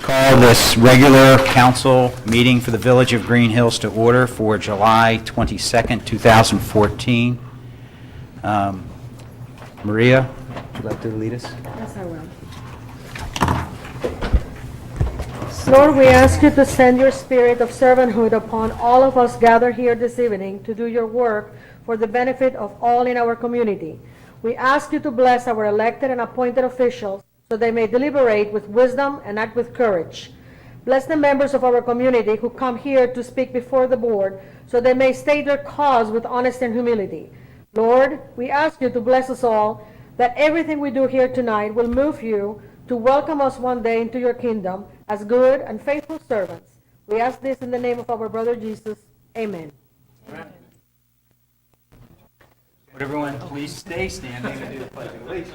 Call this regular council meeting for the Village of Greenhills to order for July 22nd, 2014. Maria, would you like to lead us? Yes, I will. Lord, we ask you to send your spirit of servanthood upon all of us gathered here this evening to do your work for the benefit of all in our community. We ask you to bless our elected and appointed officials so they may deliberate with wisdom and act with courage. Bless the members of our community who come here to speak before the board so they may state their cause with honesty and humility. Lord, we ask you to bless us all, that everything we do here tonight will move you to welcome us one day into your kingdom as good and faithful servants. We ask this in the name of our brother Jesus. Amen. Amen. Would everyone please stay standing and do the Pledge of Allegiance?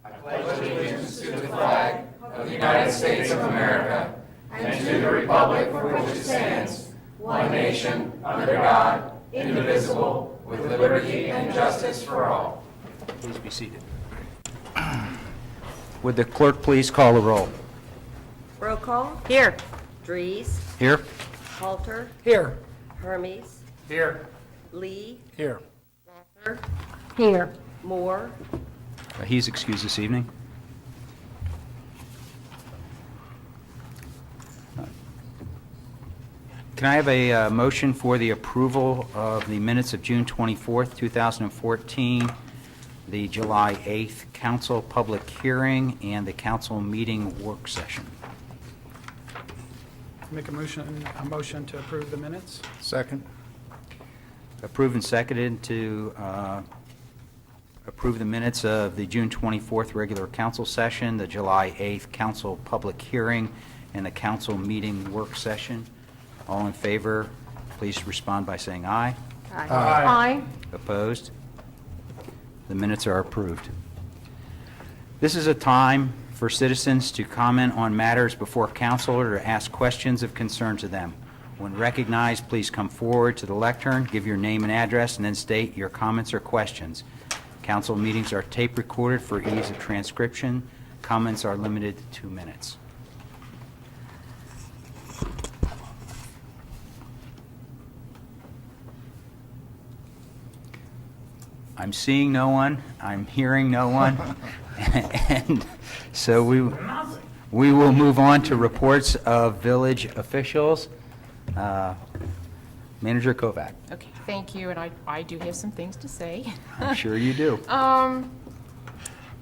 I pledge allegiance to the flag of the United States of America and to the republic for which it stands, one nation, under God, indivisible, with liberty and justice for all. Please be seated. Would the clerk please call the roll? Roll call. Here. Dries. Here? Halter. Here. Hermes. Here. Lee. Here. Walker. Here. Moore. He's excused this evening. Can I have a motion for the approval of the minutes of June 24th, 2014, the July 8th council public hearing, and the council meeting work session? Make a motion to approve the minutes? Second. Approved and seconded to approve the minutes of the June 24th regular council session, the July 8th council public hearing, and the council meeting work session. All in favor, please respond by saying aye. Aye. Opposed? The minutes are approved. This is a time for citizens to comment on matters before council or to ask questions of concern to them. When recognized, please come forward to the lectern, give your name and address, and then state your comments or questions. Council meetings are tape recorded for ease of transcription. Comments are limited to 2 minutes. I'm seeing no one. I'm hearing no one. And so we will move on to reports of village officials. Manager Kovac. Okay, thank you, and I do have some things to say. I'm sure you do. A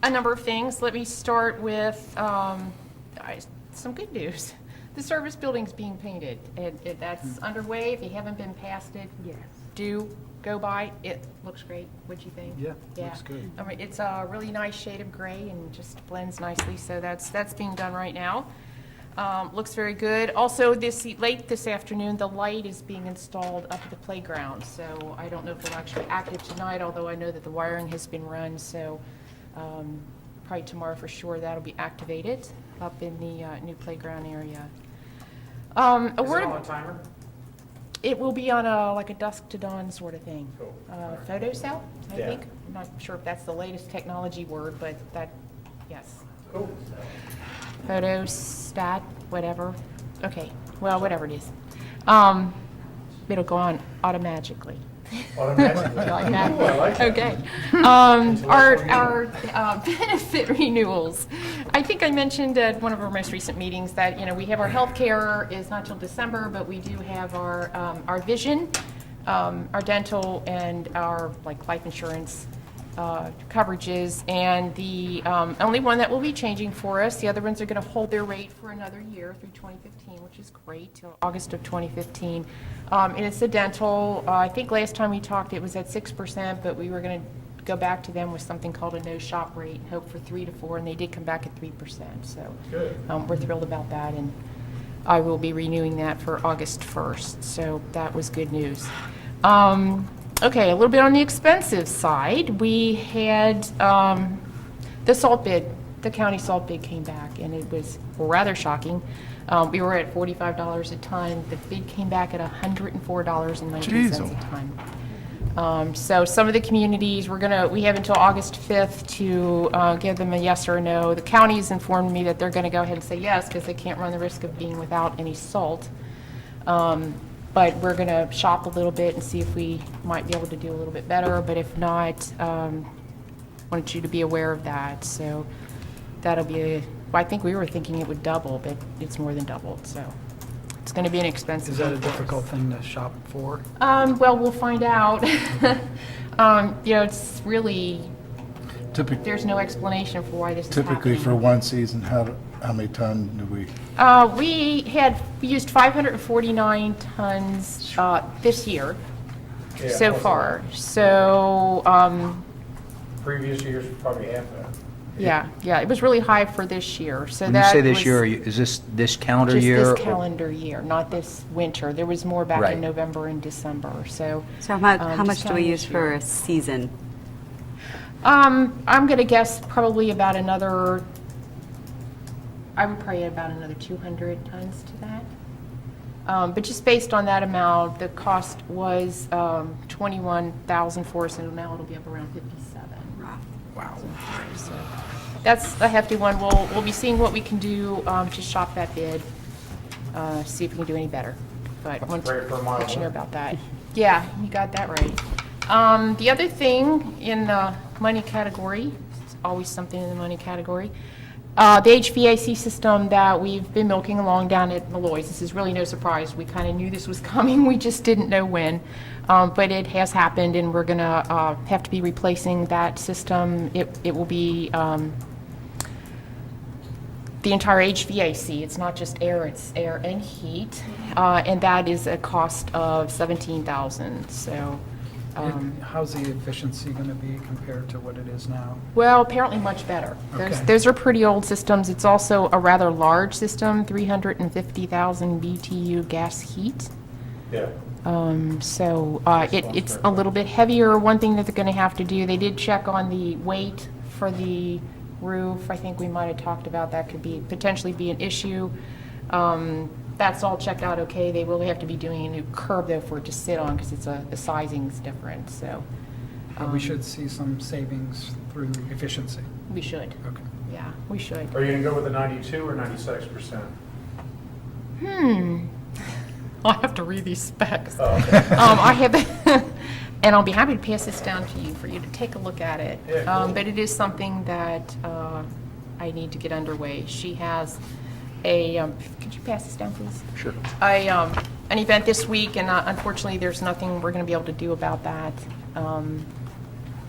number of things. Let me start with some good news. The service building's being painted. That's underway. If you haven't been past it, Yes. do go by. It looks great. What'd you think? Yeah, looks good. I mean, it's a really nice shade of gray and just blends nicely, so that's being done right now. Looks very good. Also, late this afternoon, the light is being installed up at the playground, so I don't know if it'll actually be active tonight, although I know that the wiring has been run, so probably tomorrow for sure that'll be activated up in the new playground area. Is it on a timer? It will be on like a dusk to dawn sort of thing. Cool. Photo cell, I Yeah. think. I'm not sure if that's the latest technology word, but yes. Cool. Photostat, whatever. Okay, well, whatever it is. It'll go on automatically. Automatically. You like that? Ooh, I like that. Okay. Our benefit renewals. I think I mentioned at one of our most recent meetings that, we have our health care is not till December, but we do have our vision, our dental, and our life insurance coverages, and the only one that will be changing for us, the other ones are going to hold their rate for another year through 2015, which is great, till August of 2015. And it's the dental. I think last time we talked it was at 6%, but we were going to go back to them with something called a no-shop rate and hope for 3 to 4, and they did come back at 3%. So Good. We're thrilled about that, and I will be renewing that for August 1st. So that was good news. Okay, a little bit on the expensive side. We had the salt bid, the county salt bid came back, and it was rather shocking. We were at $45 a ton. The bid came back at $104.19 a ton. So some of the communities, we have until August 5th to give them a yes or a no. The county's informed me that they're going to go ahead and say yes because they can't run the risk of being without any salt. But we're going to shop a little bit and see if we might be able to do a little bit better. But if not, wanted you to be aware of that. So that'll be, I think we were thinking it would double, but it's more than doubled. So it's going to be an expensive. Is that a one for us. difficult thing to shop for? Well, we'll find out. It's really, there's no explanation for why this is happening. Typically for one season, how many ton do we? We used 549 tons this year so far. So, Previous years, probably half that. yeah, it was really high for this year. So When you that say this was year, is this calendar just year? this or- calendar year, not this winter. There was more back Right. in November and December. So, So how just much do counting we use this for year. a season? I'm going to guess probably about another, I would probably add about another 200 tons to that. But just based on that amount, the cost was 21,000 for us, and now it'll be up around 57. Wow. So that's a hefty one. We'll be seeing what we can do to shop that bid, see if we can do any better. But I want to Right for a mile let you know one. about that. Yeah, you got that right. The other thing in the money category, it's always something in the money category, the HVAC system that we've been milking along down at Malloy's. This is really no surprise. We kind of knew this was coming. We just didn't know when. But it has happened, and we're going to have to be replacing that system. It will be the entire HVAC. It's not just air, it's air and heat. And that is a cost of $17,000. So, How's the efficiency going to be compared to what it is now? well, apparently much better. Okay. Those are pretty old systems. It's also a rather large system, 350,000 BTU gas heat. Yeah. So it's a little bit heavier. One thing that they're going to have to do, they did check on the weight for the roof. I think we might have talked about that could be potentially be an issue. That's all checked out okay. They will have to be doing a new curb though for it to sit on because the sizing's different. So We should see some savings through efficiency. we should. Okay. Yeah, we should. Are you going to go with the 92 or 96%? I'll have to read these specs. Oh, okay. I have, and I'll be happy to pass this down to you for you to take a look at it. Yeah, cool. But it is something that I need to get underway. She has a, could you pass this down, please? Sure. An event this week, and unfortunately, there's nothing we're going to be able to do about that.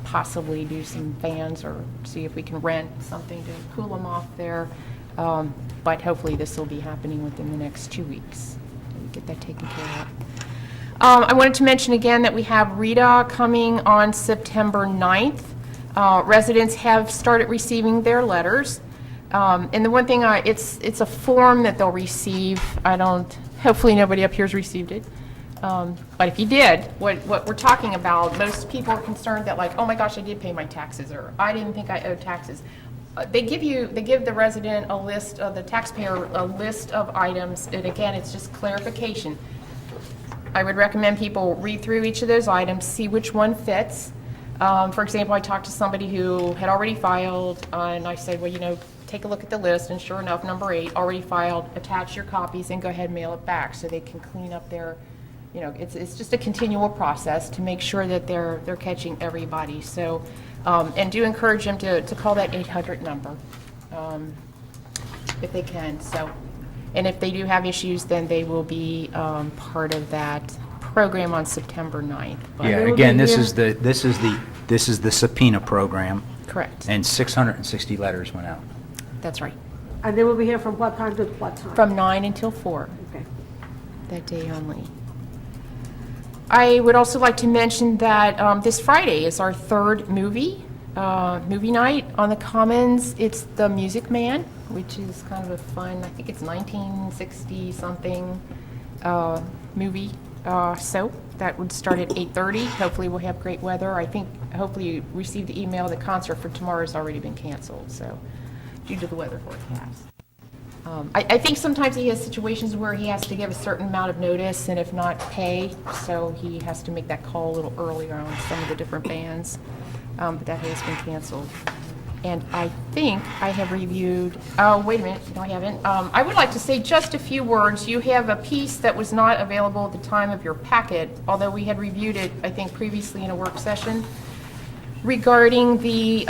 Possibly do some fans or see if we can rent something to cool them off there. But hopefully, this will be happening within the next 2 weeks. We get that taken care of. I wanted to mention again that we have RETA coming on September 9th. Residents have started receiving their letters. And the one thing, it's a form that they'll receive. Hopefully nobody up here has received it. But if you did, what we're talking about, most people are concerned that like, oh my gosh, I did pay my taxes, or I didn't think I owed taxes. They give the resident a list of the taxpayer, a list of items, and again, it's just clarification. I would recommend people read through each of those items, see which one fits. For example, I talked to somebody who had already filed, and I said, well, take a look at the list, and sure enough, number 8, already filed, attach your copies, and go ahead and mail it back so they can clean up their, it's just a continual process to make sure that they're catching everybody. So, and do encourage them to call that 800 number if they can. So, and if they do have issues, then they will be part of that program on September 9th. But- Yeah, will again, be this here. is the subpoena program, Correct. and 660 letters went out. That's right. And they will be here from what time to what time? From 9 until 4. Okay. That day only. I would also like to mention that this Friday is our third movie night on the Commons. It's The Music Man, which is kind of a fun, I think it's 1960-something movie. So that would start at 8:30. Hopefully we'll have great weather. I think, hopefully you received the email, the concert for tomorrow has already been canceled, so due to the weather forecast. I think sometimes he has situations where he has to give a certain amount of notice and if not pay, so he has to make that call a little earlier on some of the different bands, but that has been canceled. And I think I have reviewed, oh, wait a minute, no, I haven't. I would like to say just a few words. You have a piece that was not available at the time of your packet, although we had reviewed it, I think, previously in a work session, regarding the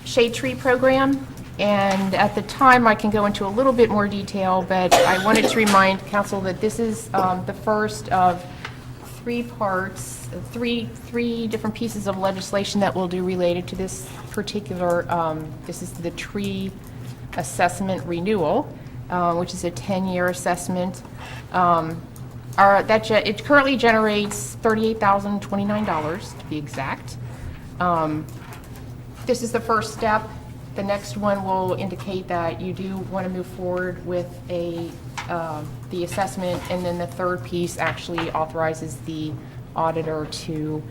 shade tree program. And at the time, I can go into a little bit more detail, but I wanted to remind council that this is the first of three parts, three different pieces of legislation that we'll do related to this particular, this is the tree assessment renewal, which is a 10-year assessment. It currently generates $38,029 to be exact. This is the first step. The next one will indicate that you do want to move forward with the assessment, and then the third piece actually authorizes the auditor to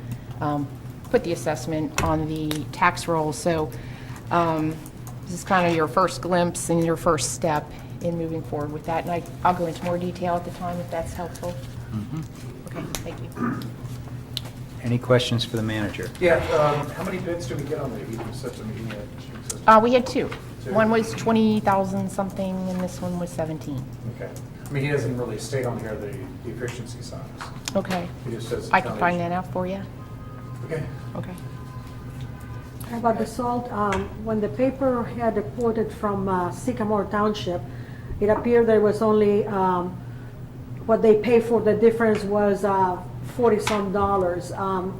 put the assessment on the tax roll. So this is kind of your first glimpse and your first step in moving forward with that. And I'll go into more detail at the time if that's helpful. Okay, thank you. Any questions for the manager? Yeah, how many bids did we get on the heating system? We had two. One was 20,000 something, and this one was 17. Okay. I mean, he hasn't really stayed on here, the efficiency side. Okay. He just says. I can find that out for you. Okay. Okay. How about the salt? When the paper had reported from Sycamore Township, it appeared there was only, what they pay for the difference was $40-some.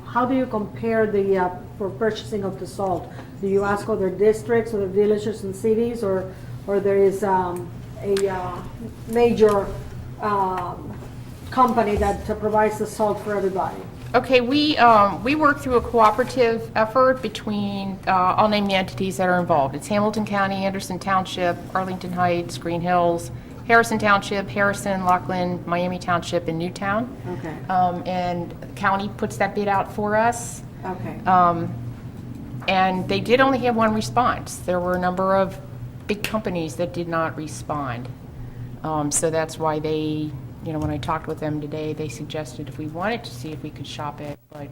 How do you compare the, for purchasing of the salt? Do you ask other districts, other villages and cities, or there is a major company that provides the salt for everybody? Okay, we work through a cooperative effort between, I'll name the entities that are involved. It's Hamilton County, Anderson Township, Arlington Heights, Greenhills, Harrison Township, Harrison, Lockland, Miami Township, and Newtown. Okay. And the county puts that bid out for us. Okay. And they did only have one response. There were a number of big companies that did not respond. So that's why they, when I talked with them today, they suggested if we wanted to see if we could shop it, but,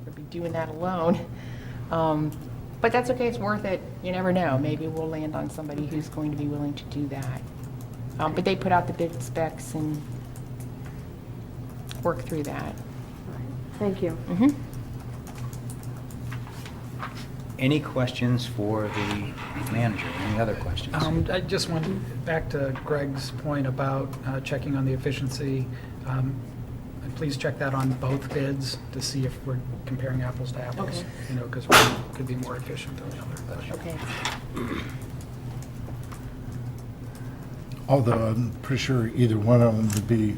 we'd be doing that alone. But that's okay, it's worth it. You never know. Maybe we'll land on somebody who's going to be willing to do that. But they put out the bid specs and work through that. Thank you. Any questions for the manager? Any other questions? I just went back to Greg's point about checking on the efficiency. Please check that on both bids to see if we're comparing apples to apples. Okay. Because one could be more efficient than the other. But- Okay. Although I'm pretty sure either one of them would be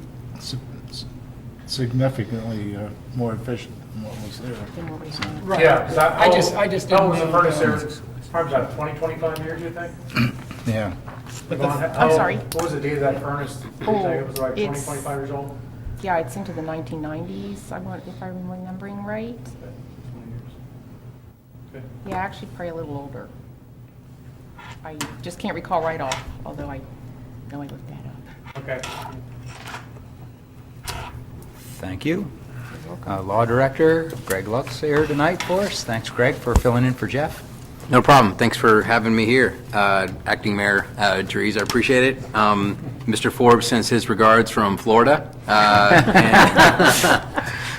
significantly more efficient than what was there. Then what we have. Right. Yeah, 'cause I just how didn't old was the know furnace there? that. Probably about 20, 25 years, you think? Yeah. But Yvonne, the- how- I'm sorry. What was the date of that furnace? Did you think it was like 20, it's- 25 years old? Yeah, it's into the 1990s, if I'm remembering right. Okay, 20 years. Okay. Yeah, actually probably a little older. I just can't recall right off, although I know I looked that up. Okay. Thank you. Law Director Greg Lux here tonight for us. Thanks, Greg, for filling in for Jeff. No problem. Thanks for having me here, Acting Mayor Dries. I appreciate it. Mr. Forbes sends his regards from Florida. And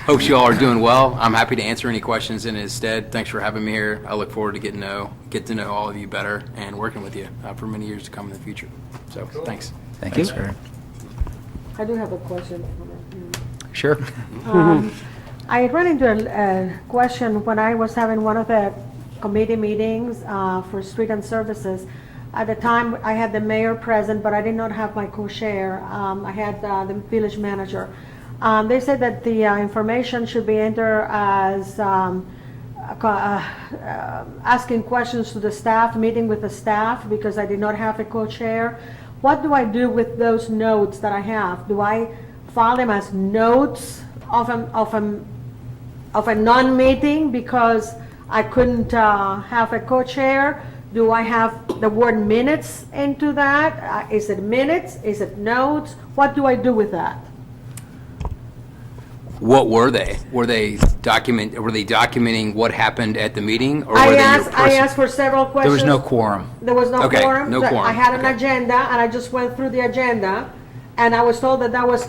hopes you all are doing well. I'm happy to answer any questions in his stead. Thanks for having me here. I look forward to get to know all of you better and working with you for many years to come in the future. So, thanks. Thank you. I do have a question. Sure. I ran into a question when I was having one of the committee meetings for street and services. At the time, I had the mayor present, but I did not have my co-chair. I had the village manager. They said that the information should be entered as asking questions to the staff, meeting with the staff, because I did not have a co-chair. What do I do with those notes that I have? Do I file them as notes of a non-meeting because I couldn't have a co-chair? Do I have the word minutes into that? Is it minutes? Is it notes? What do I do with that? What were they? Were they documenting what happened at the meeting, or were they your I asked for several questions. There was no quorum. There was no Okay, quorum. no That- quorum. I had an Okay. agenda, and I just went through the agenda, and I was told that that was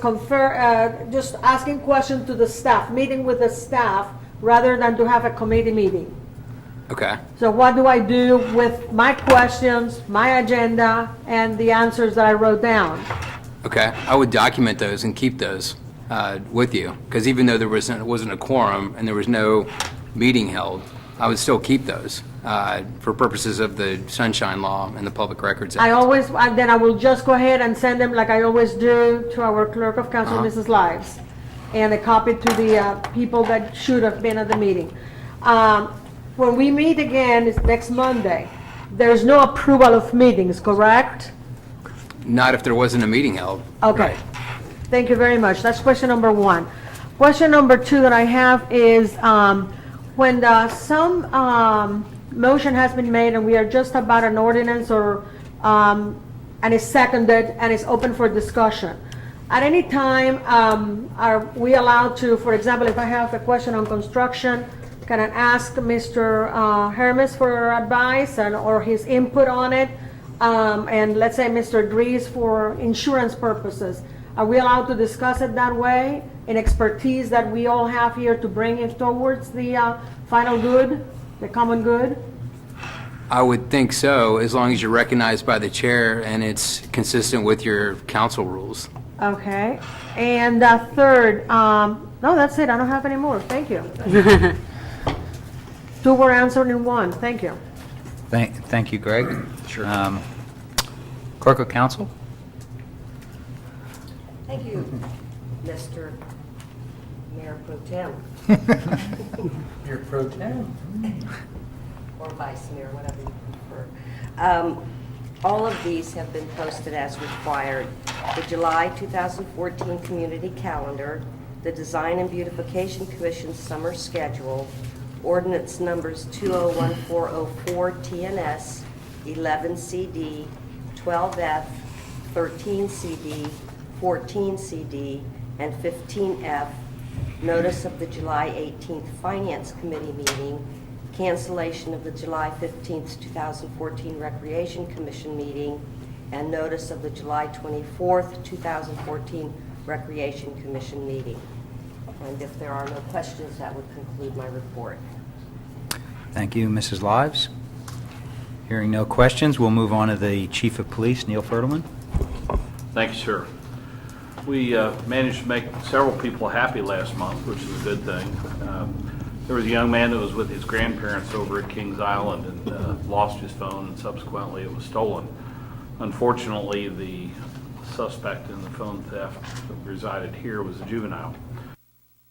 just asking questions to the staff, meeting with the staff, rather than to have a committee meeting. Okay. So what do I do with my questions, my agenda, and the answers that I wrote down? Okay. I would document those and keep those with you, because even though there wasn't a quorum and there was no meeting held, I would still keep those for purposes of the Sunshine Law and the Public Records Act. Then I will just go ahead and send them, like I always do, to our clerk of council, Mrs. Lives, and a copy to the people that should have been at the meeting. When we meet again, it's next Monday, there's no approval of meetings, correct? Not if there wasn't a meeting held. Okay. Right. Thank you very much. That's question number one. Question number two that I have is, when some motion has been made and we are just about an ordinance or, and it's seconded and it's open for discussion. At any time, are we allowed to, for example, if I have a question on construction, can I ask Mr. Hermes for advice or his input on it? And let's say Mr. Dries for insurance purposes. Are we allowed to discuss it that way, in expertise that we all have here to bring it towards the final good, the common good? I would think so, as long as you're recognized by the chair and it's consistent with your council rules. Okay. And third, no, that's it. I don't have any more. Thank you. Two were answered in one. Thank you. Thank you, Greg. Sure. Clerk of Council? Thank you, Mr. Mayor Pro Tem, Mayor Pro Tem. or Vice Mayor, whatever you prefer. All of these have been posted as required. The July 2014 Community Calendar, the Design and Beautification Commission Summer Schedule, Ordinance Numbers 201404 TNS, 11 CD, 12F, 13 CD, 14 CD, and 15F, notice of the July 18th Finance Committee meeting, cancellation of the July 15th, 2014 Recreation Commission meeting, and notice of the July 24th, 2014 Recreation Commission meeting. And if there are no questions, that would conclude my report. Thank you, Mrs. Lives. Hearing no questions, we'll move on to the Chief of Police, Neil Fertelman. Thank you, sir. We managed to make several people happy last month, which is a good thing. There was a young man that was with his grandparents over at Kings Island and lost his phone, and subsequently it was stolen. Unfortunately, the suspect in the phone theft that resided here was a juvenile.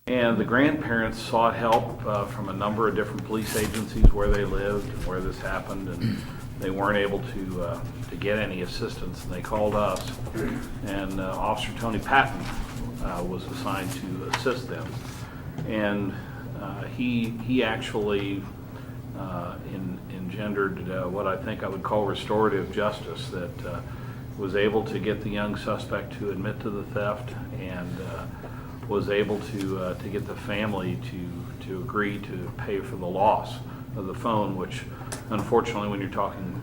And the grandparents sought help from a number of different police agencies where they lived and where this happened, and they weren't able to get any assistance, and they called us. And Officer Tony Patton was assigned to assist them. And he actually engendered what I think I would call restorative justice, that was able to get the young suspect to admit to the theft, and was able to get the family to agree to pay for the loss of the phone, which unfortunately, when you're talking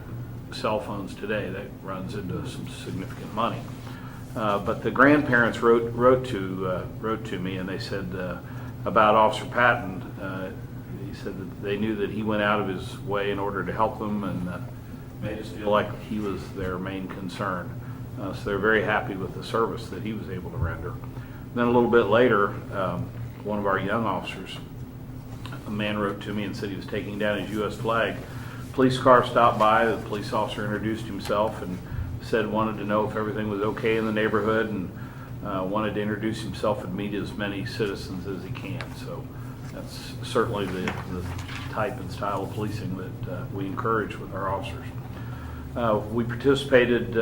cell phones today, that runs into some significant money. But the grandparents wrote to me, and they said about Officer Patton. He said that they knew that he went out of his way in order to help them, and made us feel like he was their main concern. So they're very happy with the service that he was able to render. Then a little bit later, one of our young officers, a man wrote to me and said he was taking down his U.S. flag. Police car stopped by. The police officer introduced himself and said wanted to know if everything was okay in the neighborhood, and wanted to introduce himself and meet as many citizens as he can. So that's certainly the type and style of policing that we encourage with our officers. We participated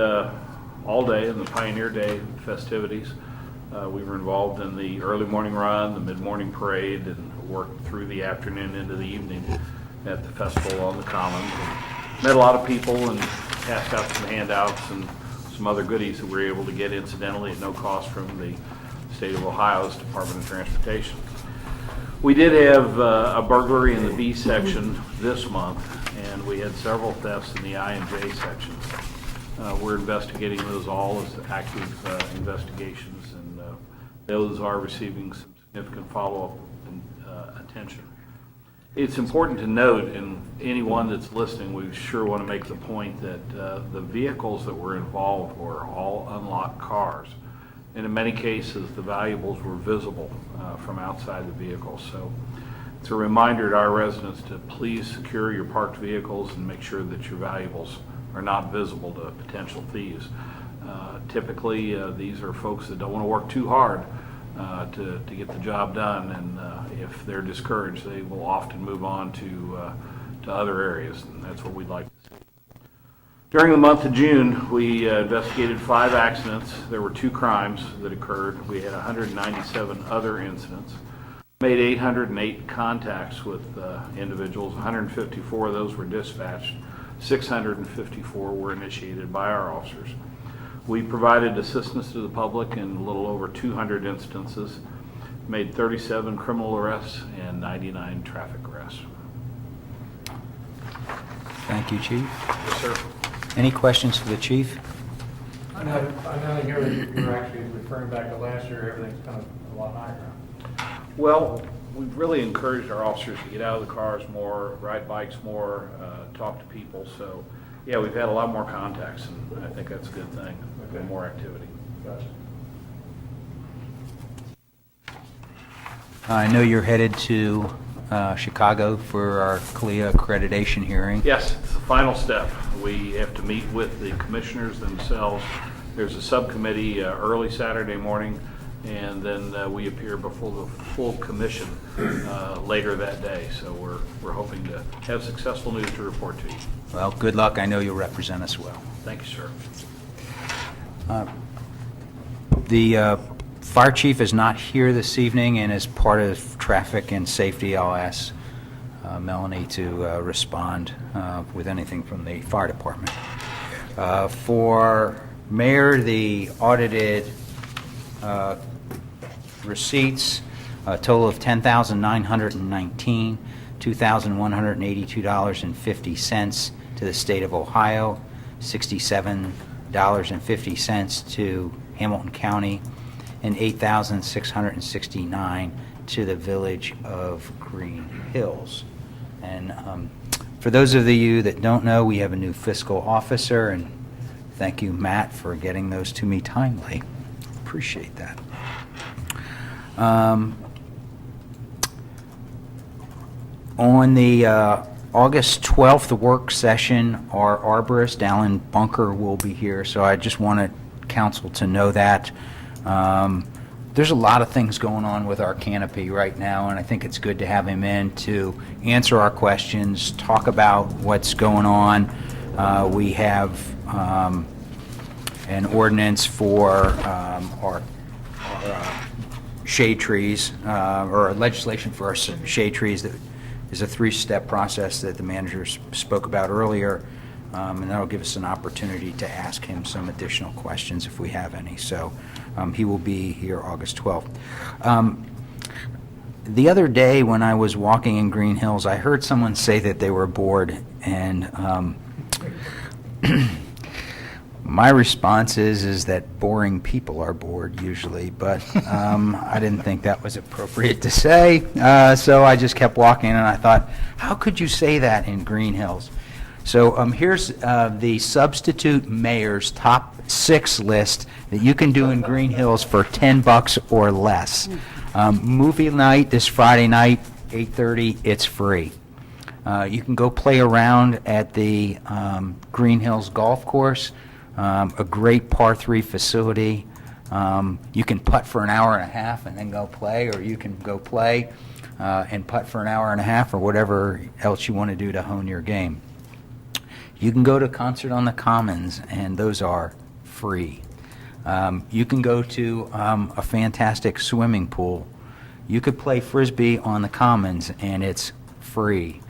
all day in the Pioneer Day festivities. We were involved in the early morning run, the mid-morning parade, and worked through the afternoon into the evening at the festival on the Commons. met a lot of people and passed out some handouts and some other goodies that we were able to get incidentally at no cost from the state of Ohio's Department of Transportation. We did have a burglary in the B section this month, and we had several thefts in the I and J sections. We're investigating those all as active investigations, and those are receiving some significant follow-up attention. It's important to note, and anyone that's listening, we sure want to make the point that the vehicles that were involved were all unlocked cars. And in many cases, the valuables were visible from outside the vehicle. So it's a reminder to our residents to please secure your parked vehicles and make sure that your valuables are not visible to potential thieves. Typically, these are folks that don't want to work too hard to get the job done, and if they're discouraged, they will often move on to other areas, and that's what we'd like to see. During the month of June, we investigated 5 accidents. There were 2 crimes that occurred. We had 197 other incidents. Made 808 contacts with individuals. 154 of those were dispatched. 654 were initiated by our officers. We provided assistance to the public in a little over 200 instances. Made 37 criminal arrests and 99 traffic arrests. Thank you, Chief. Yes, sir. Any questions for the Chief? I know here that you're actually referring back to last year, everything's kind of a lot higher now. Well, we've really encouraged our officers to get out of the cars more, ride bikes more, talk to people. So, yeah, we've had a lot more contacts, and I think that's a good thing. Okay. More activity. Gotcha. I know you're headed to Chicago for our CLIA accreditation hearing. Yes, it's the final step. We have to meet with the commissioners themselves. There's a subcommittee early Saturday morning, and then we appear before the full commission later that day. So we're hoping to have successful news to report to you. Well, good luck. I know you'll represent us well. Thank you, sir. The fire chief is not here this evening, and as part of traffic and safety, I'll ask Melanie to respond with anything from the fire department. For Mayor, the audited receipts, a total of $10,919, $2,182.50 to the state of Ohio, $67.50 to Hamilton County, and $8,669 to the village of Greenhills. And for those of you that don't know, we have a new fiscal officer, and thank you, Matt, for getting those to me timely. Appreciate that. On the August 12th work session, our arborist, Alan Bunker, will be here, so I just wanted council to know that. There's a lot of things going on with our canopy right now, and I think it's good to have him in to answer our questions, talk about what's going on. We have an ordinance for our shade trees, or legislation for our shade trees that is a 3-step process that the manager spoke about earlier, and that'll give us an opportunity to ask him some additional questions if we have any. So he will be here August 12th. The other day when I was walking in Greenhills, I heard someone say that they were bored, and my response is that boring people are bored usually, but I didn't think that was appropriate to say, so I just kept walking, and I thought, how could you say that in Greenhills? So here's the substitute mayor's top 6 list that you can do in Greenhills for $10 or less. Movie night this Friday night, 8:30, it's free. You can go play around at the Greenhills Golf Course, a great par 3 facility. You can putt for an hour and a half and then go play, or you can go play and putt for an hour and a half, or whatever else you want to do to hone your game. You can go to a concert on the Commons, and those are free. You can go to a fantastic swimming pool. You could play Frisbee on the Commons, and it's free.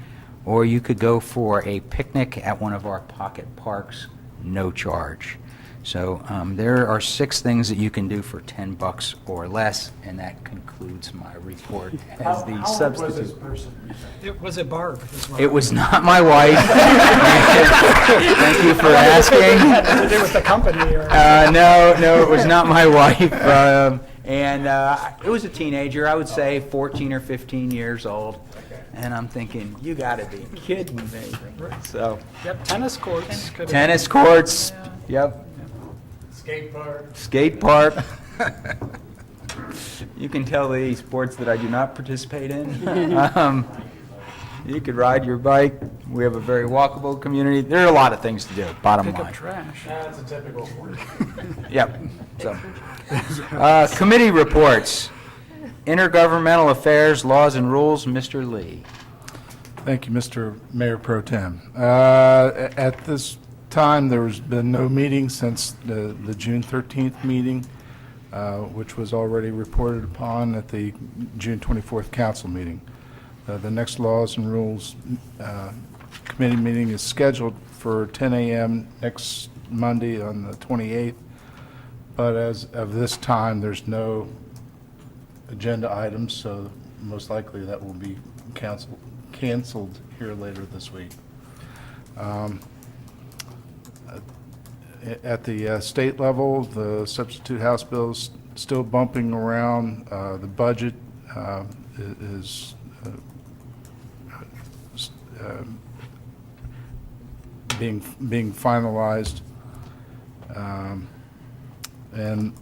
or you could go for a picnic at one of our pocket parks, no charge. So there are 6 things that you can do for $10 or less, and that concludes my report as the substitute. Was it Barb as well? It was not my wife. Thank you for asking. Had to do with the company or? No, it was not my wife. And it was a teenager, I would say 14 or 15 years old. And I'm thinking, you got to be kidding me. So, Yep, tennis courts. could have- tennis courts, yep, Skate park. skate park. You can tell the sports that I do not participate in. You could ride your bike. We have a very walkable community. There are a lot of things to do, bottom Pick up line. trash. That's a typical word. Yep. So, committee reports. Intergovernmental Affairs, Laws and Rules, Mr. Lee. Thank you, Mr. Mayor Pro Tem. At this time, there has been no meeting since the June 13th meeting, which was already reported upon at the June 24th council meeting. The next Laws and Rules Committee meeting is scheduled for 10 a.m. next Monday on the 28th, but as of this time, there's no agenda items, so most likely that will be canceled here later this week. At the state level, the substitute House bill is still bumping around. The budget is being finalized, and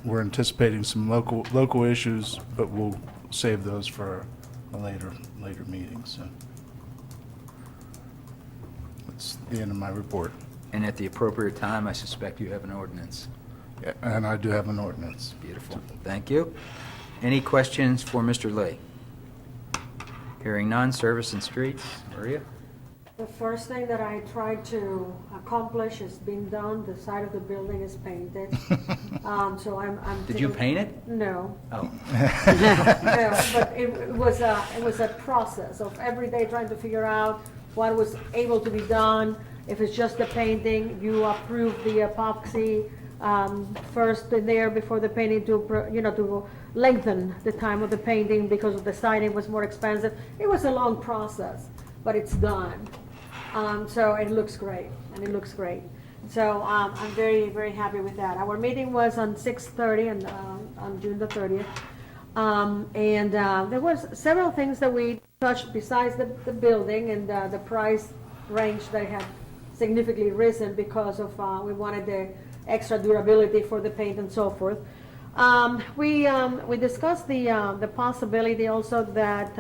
we're anticipating some local issues, but we'll save those for a later meeting. So that's the end of my report. And at the appropriate time, I suspect you have an ordinance. Yeah, and I do have an ordinance. Beautiful. Thank you. Any questions for Mr. Lee? Hearing none, Service and Streets. Maria? The first thing that I tried to accomplish has been done. The side of the building is painted. So I'm. Did you paint it? No. Oh. No, but it was a process of every day trying to figure out what was able to be done. If it's just the painting, you approve the epoxy first in there before the painting to lengthen the time of the painting because the siding was more expensive. It was a long process, but it's done. So it looks great, So I'm very, very happy with that. Our meeting was on 6:30 and on June the 30th. And there was several things that we touched besides the building and the price range that had significantly risen because of we wanted the extra durability for the paint and so forth. We discussed the possibility also that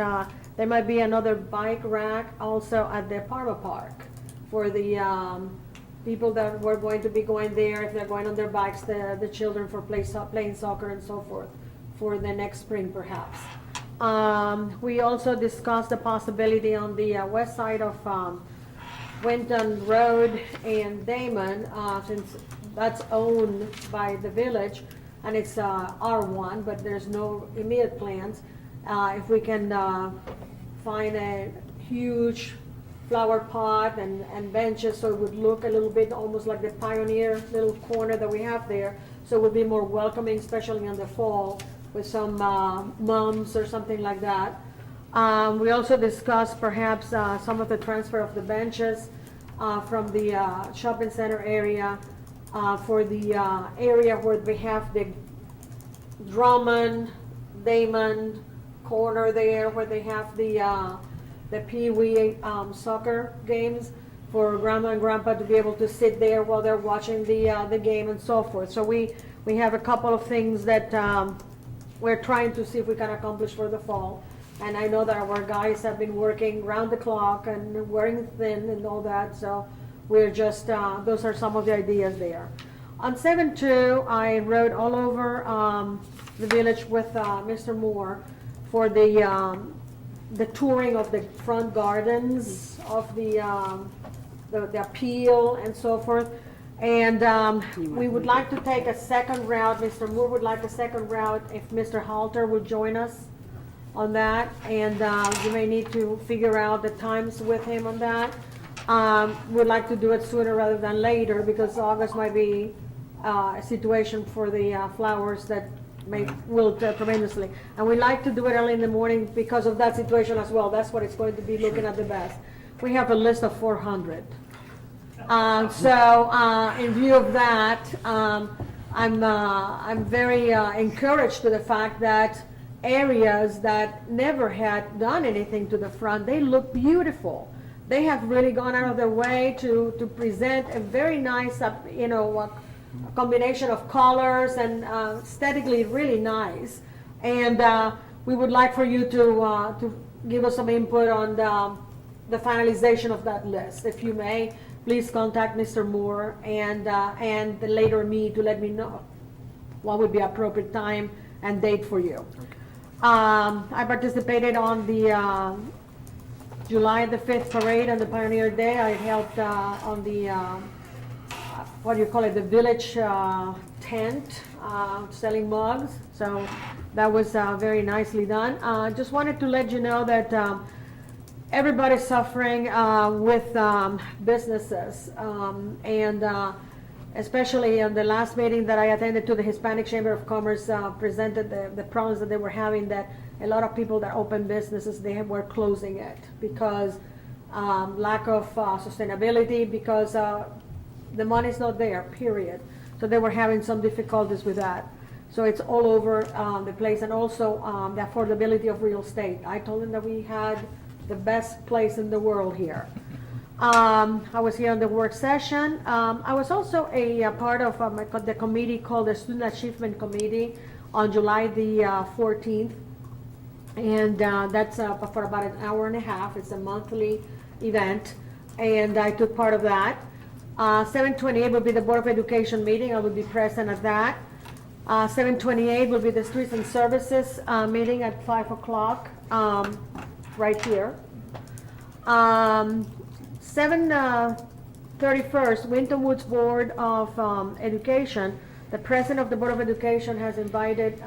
there might be another bike rack also at the Parma Park for the people that were going to be going there, if they're going on their bikes, the children for playing soccer and so forth, for the next spring perhaps. We also discussed the possibility on the west side of Winton Road and Damon, since that's owned by the village, and it's R1, but there's no immediate plans. If we can find a huge flower pot and benches, so it would look a little bit almost like the Pioneer little corner that we have there, so it would be more welcoming, especially in the fall, with some mums or something like that. We also discussed perhaps some of the transfer of the benches from the shopping center area for the area where we have the Drummond, Damon corner there, where they have the Pee Wee soccer games, for grandma and grandpa to be able to sit there while they're watching the game and so forth. So we have a couple of things that we're trying to see if we can accomplish for the fall. And I know that our guys have been working round the clock and wearing thin and all that, so we're just, those are some of the ideas there. On 7-2, I rode all over the village with Mr. Moore for the touring of the front gardens of the appeal and so forth. And we would like to take a second route. Mr. Moore would like a second route if Mr. Halter would join us. on that, and you may need to figure out the times with him on that. We'd like to do it sooner rather than later, because August might be a situation for the flowers that may wilt tremendously. And we like to do it early in the morning because of that situation as well. That's what it's going to be looking at the best. We have a list of 400. In view of that, I'm very encouraged to the fact that areas that never had done anything to the front, they look beautiful. They have really gone out of their way to present a very nice, combination of colors and aesthetically really nice. And we would like for you to give us some input on the finalization of that list. If you may, please contact Mr. Moore and later me to let me know what would be appropriate time and date for you. I participated on the July the 5th parade on the Pioneer Day. I helped on the, the village tent, selling mugs. So that was very nicely done. Just wanted to let you know that everybody's suffering with businesses, and especially in the last meeting that I attended to, the Hispanic Chamber of Commerce presented the problems that they were having, that a lot of people that open businesses, they were closing it because lack of sustainability, because the money's not there, period. So they were having some difficulties with that. So it's all over the place, and also the affordability of real estate. I told them that we had the best place in the world here. I was here on the work session. I was also a part of the committee called the Student Achievement Committee on July the 14th. And that's for about an hour and a half. It's a monthly event, and I took part of that. 7:28 will be the Board of Education meeting. I will be present at that. 7:28 will be the Streets and Services meeting at 5 o'clock, right here. 7:31, Winton Woods Board of Education. The President of the Board of Education has invited,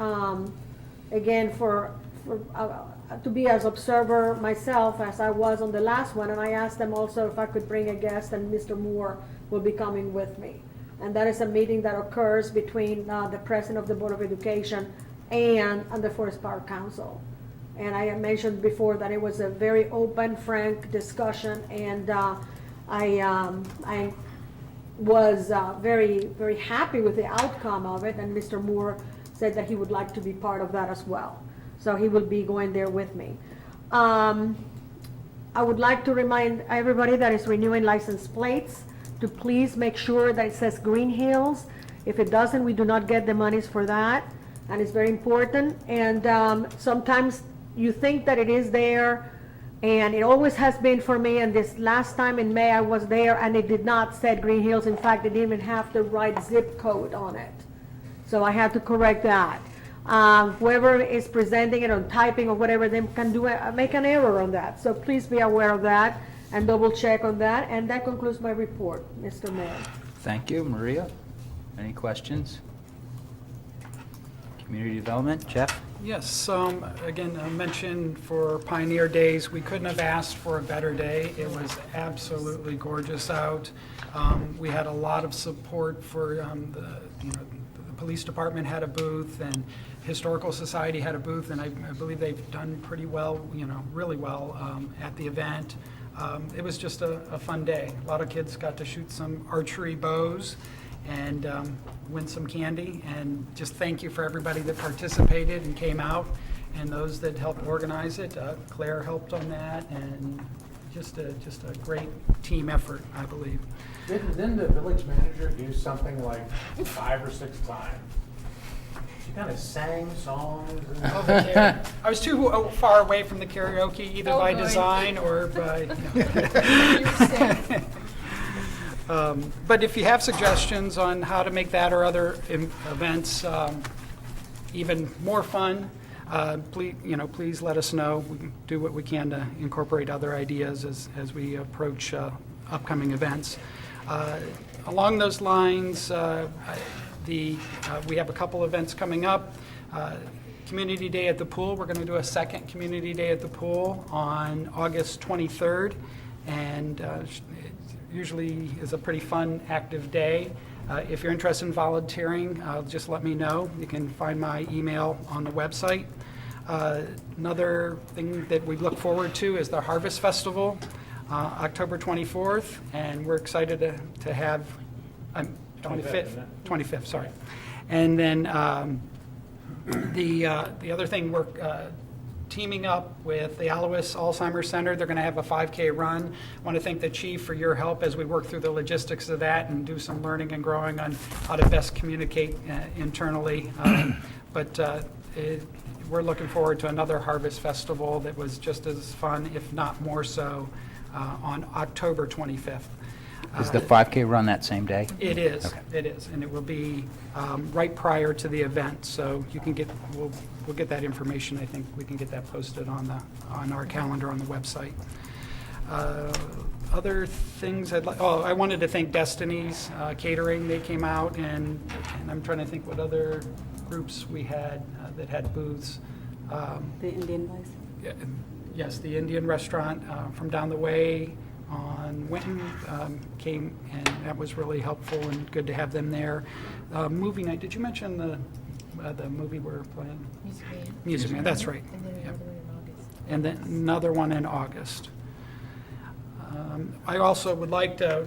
again, to be as observer myself as I was on the last one, and I asked them also if I could bring a guest, and Mr. Moore will be coming with me. And that is a meeting that occurs between the President of the Board of Education and the Forest Power Council. And I had mentioned before that it was a very open, frank discussion, and I was very, very happy with the outcome of it, and Mr. Moore said that he would like to be part of that as well. So he will be going there with me. I would like to remind everybody that is renewing license plates to please make sure that it says Greenhills. If it doesn't, we do not get the monies for that, and it's very important. And sometimes you think that it is there, and it always has been for me, and this last time in May I was there and it did not say Greenhills. In fact, it didn't even have the right zip code on it. So I had to correct that. Whoever is presenting it or typing or whatever, they can make an error on that. So please be aware of that and double check on that. And that concludes my report, Mr. Mayor. Thank you. Maria, any questions? Community Development, Jeff? Yes, again, I mentioned for Pioneer Days, we couldn't have asked for a better day. It was absolutely gorgeous out. We had a lot of support for the police department had a booth, and Historical Society had a booth, and I believe they've done pretty well, really well at the event. It was just a fun day. A lot of kids got to shoot some archery bows and win some candy. And just thank you for everybody that participated and came out, and those that helped organize it. Claire helped on that, and just a great team effort, I believe. Didn't the village manager do something like 5 or 6 times? She kind of sang songs. I was too far away from the karaoke, either by good. design or by. But if you have suggestions on how to make that or other events even more fun, please let us know. We can do what we can to incorporate other ideas as we approach upcoming events. Along those lines, we have a couple events coming up. Community Day at the Pool, we're going to do a second Community Day at the Pool on August 23rd, and it usually is a pretty fun, active day. If you're interested in volunteering, just let me know. You can find my email on the website. Another thing that we look forward to is the Harvest Festival, October 24th, and we're excited to have, 25th, sorry. And then the other thing, we're teaming up with the Alois Alzheimer's Center. They're going to have a 5K run. I want to thank the chief for your help as we work through the logistics of that and do some learning and growing on how to best communicate internally. We're looking forward to another Harvest Festival that was just as fun, if not more so, on October 25th. Is the 5K run that same day? It is. Okay. It is, and it will be right prior to the event. So you can get, we'll get that information. I think we can get that posted on our calendar on the website. Other things I wanted to thank Destiny's Catering. They came out, and I'm trying to think what other groups we had that had booths. The Indian place? Yes, the Indian restaurant from down the way on Winton came, and that was really helpful and good to have them there. Movie night, did you mention the movie we're playing? Music Man. Music Man, that's right. And then Yep. another one in August. And then another one in August. I also would like to,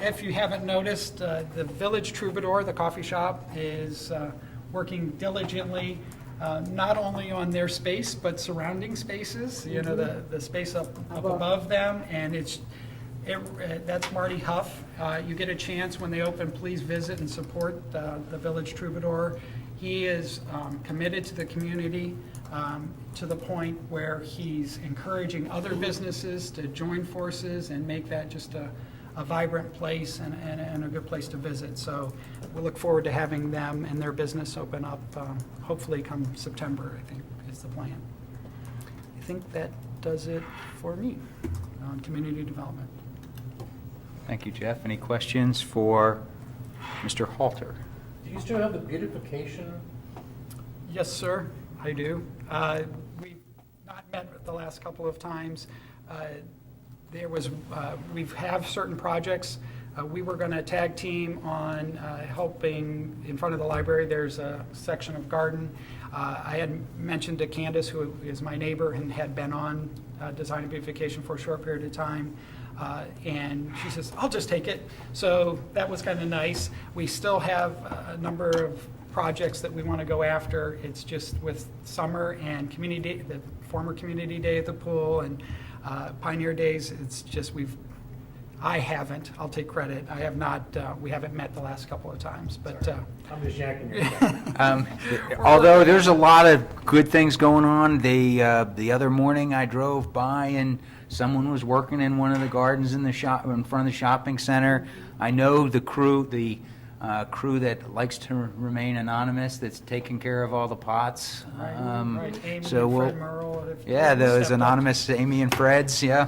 if you haven't noticed, the Village Troubadour, the coffee shop, is working diligently, not only on their space, but surrounding spaces, you know, the space up above them, and that's Marty Huff. You get a chance when they open, please visit and support the Village Troubadour. He is committed to the community to the point where he's encouraging other businesses to join forces and make that just a vibrant place and a good place to visit. So we look forward to having them and their business open up, hopefully come September, I think is the plan. I think that does it for me on community development. Thank you, Jeff. Any questions for Mr. Halter? Do you still have the beautification? Yes, sir, I do. We've not met the last couple of times. We have certain projects. We were going to tag team on helping in front of the library. There's a section of garden. I had mentioned to Candace, who is my neighbor and had been on design and beautification for a short period of time. And she says, I'll just take it. So that was kind of nice. We still have a number of projects that we want to go after. It's just with summer and community, the former community day at the pool and Pioneer Days, it's just I'll take credit. I have not, we haven't met the last couple of times, but. I'm just yanking your stuff. Although there's a lot of good things going on, the other morning I drove by and someone was working in one of the gardens in front of the shopping center. I know the crew that likes to remain anonymous, that's taking care of all the pots. Right, Amy So and we'll, Fred Merle. yeah, those stepped up. anonymous Amy and Freds, yeah.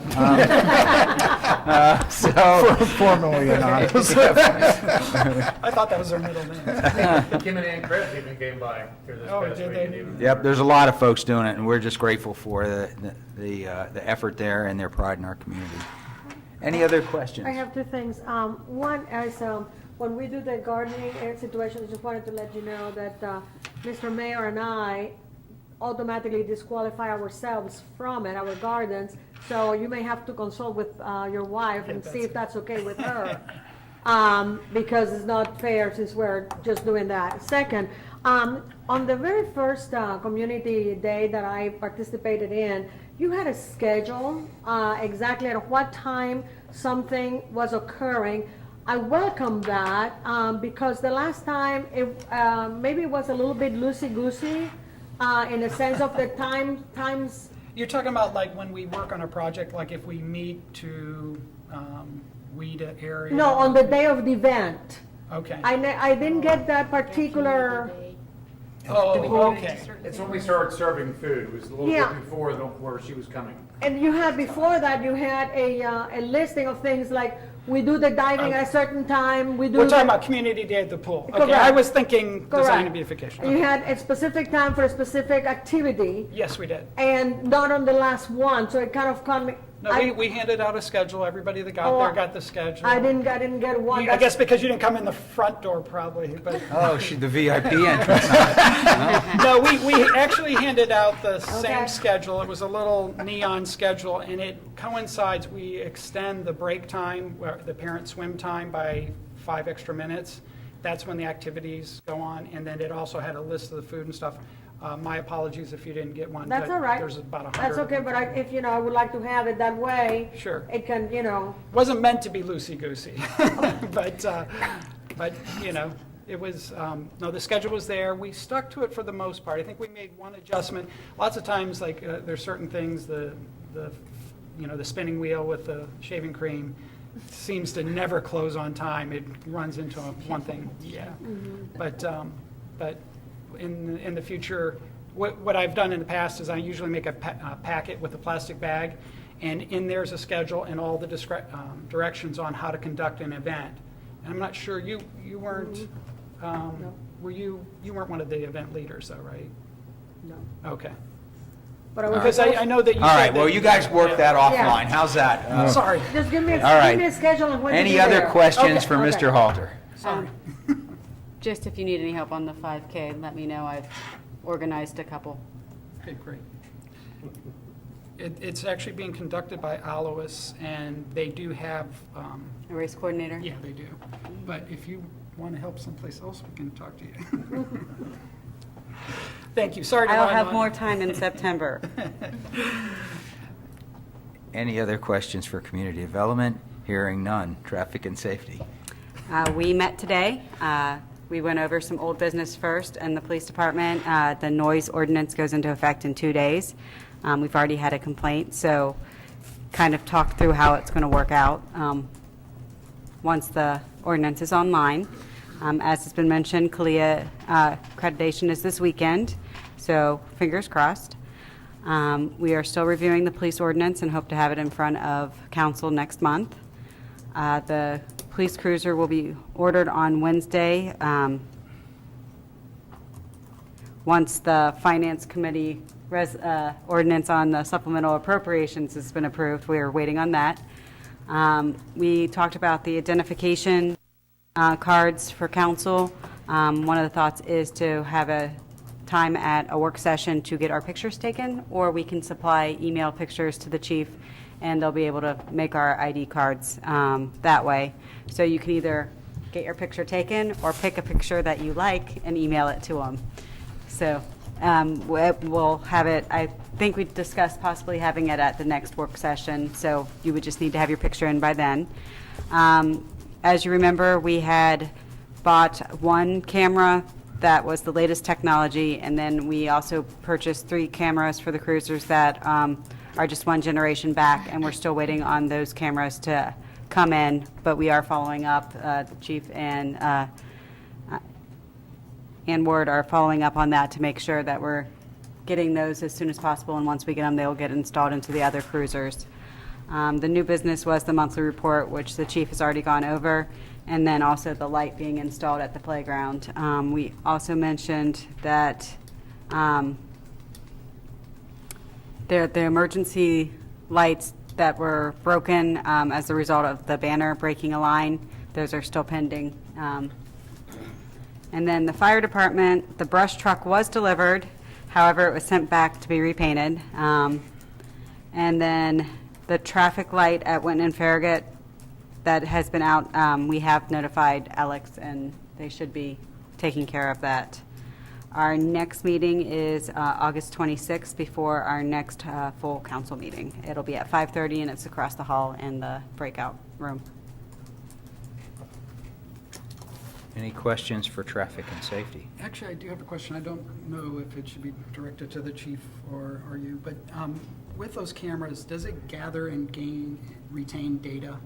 Formerly anonymous. I thought that was their middle name. Kim and Ann Krebs even came by here this Oh, past did week. they? and even- Yep, there's a lot of folks doing it, and we're just grateful for the effort there and their pride in our community. Any other questions? I have two things. One is, when we do the gardening situation, I just wanted to let you know that Mr. Mayor and I automatically disqualify ourselves from it, our gardens. So you may have to consult with your wife and see if that's okay with her. Because it's not fair since we're just doing that. Second, on the very first community day that I participated in, you had a schedule exactly at what time something was occurring. I welcome that because the last time maybe it was a little bit loosey-goosey in the sense of the times. You're talking about like when we work on a project, like if we meet to weed an area? No, on the day of the event. Okay. I didn't get that particular. Oh, okay. It's when we started serving food. It was a little Yeah. bit before where she was coming. And you had, before that, you had a listing of things like We do the diving at a certain time, we do. We're talking the- about community day at the pool. Okay, Correct. I was thinking design Correct. and beautification. You Okay. had a specific time for a specific activity, Yes, we did. and not on the last one, so it kind of come. No, we handed out a schedule. Everybody that got Oh, there got the schedule. I didn't get one. I guess because you didn't come in the front door probably, but. Oh, the VIP entrance. No, we actually handed out the Okay. same schedule. It was a little neon schedule, and it coincides, we extend the break time, the parent swim time by 5 extra minutes. That's when the activities go on, and then it also had a list of the food and stuff. My apologies if you didn't get one. That's but all right. There's about 100. That's okay, but if, I would like to have it that way. Sure. It can, Wasn't meant to be loosey-goosey, but, it was, no, the schedule was there. We stuck to it for the most part. I think we made one adjustment. Lots of times, like, there's certain things, the spinning wheel with the shaving cream seems to never close on time. It runs into one thing, yeah. But in the future, what I've done in the past is I usually make a packet with a plastic bag, and in there's a schedule and all the directions on how to conduct an event. And I'm not sure, you weren't, you weren't one of the event leaders though, right? No. Okay. But I was Because I know that you All said right, well, that- you guys work that Yeah. offline. How's that? Sorry. Just give me All right. give me a schedule and when to Any be other there. questions Okay, for okay. Mr. Halter? Sorry. Just if you need any help on the 5K, let me know. I've organized a couple. Okay, great. It's actually being conducted by Alois, and they do have, A race coordinator? yeah, they do. But if you want to help someplace else, we can talk to you. Thank you, sorry to I'll run have on. more time in September. Any other questions for community development? Hearing none. Traffic and safety. We met today. We went over some old business first and the police department. The noise ordinance goes into effect in 2 days. We've already had a complaint, so kind of talked through how it's going to work out once the ordinance is online. As has been mentioned, CALIA accreditation is this weekend, so fingers crossed. We are still reviewing the police ordinance and hope to have it in front of council next month. The police cruiser will be ordered on Wednesday. Once the Finance Committee ordinance on the supplemental appropriations has been approved, we are waiting on that. We talked about the identification cards for council. One of the thoughts is to have a time at a work session to get our pictures taken, or we can supply email pictures to the chief, and they'll be able to make our ID cards that way. So you can either get your picture taken or pick a picture that you like and email it to them. So we'll have it, I think we discussed possibly having it at the next work session, so you would just need to have your picture in by then. As you remember, we had bought one camera that was the latest technology, and then we also purchased 3 cameras for the cruisers that are just one generation back, and we're still waiting on those cameras to come in, but we are following up. The chief and Ward are following up on that to make sure that we're getting those as soon as possible, and once we get them, they'll get installed into the other cruisers. The new business was the monthly report, which the chief has already gone over, and then also the light being installed at the playground. We also mentioned that the emergency lights that were broken as a result of the banner breaking a line, those are still pending. And then the fire department, the brush truck was delivered, however, it was sent back to be repainted. And then the traffic light at Winton and Farragut that has been out, we have notified Alex, and they should be taking care of that. Our next meeting is August 26th before our next full council meeting. It'll be at 5:30, and it's across the hall in the breakout room. Any questions for traffic and safety? Actually, I do have a question. I don't know if it should be directed to the chief or you, but with those cameras, does it gather and retain data?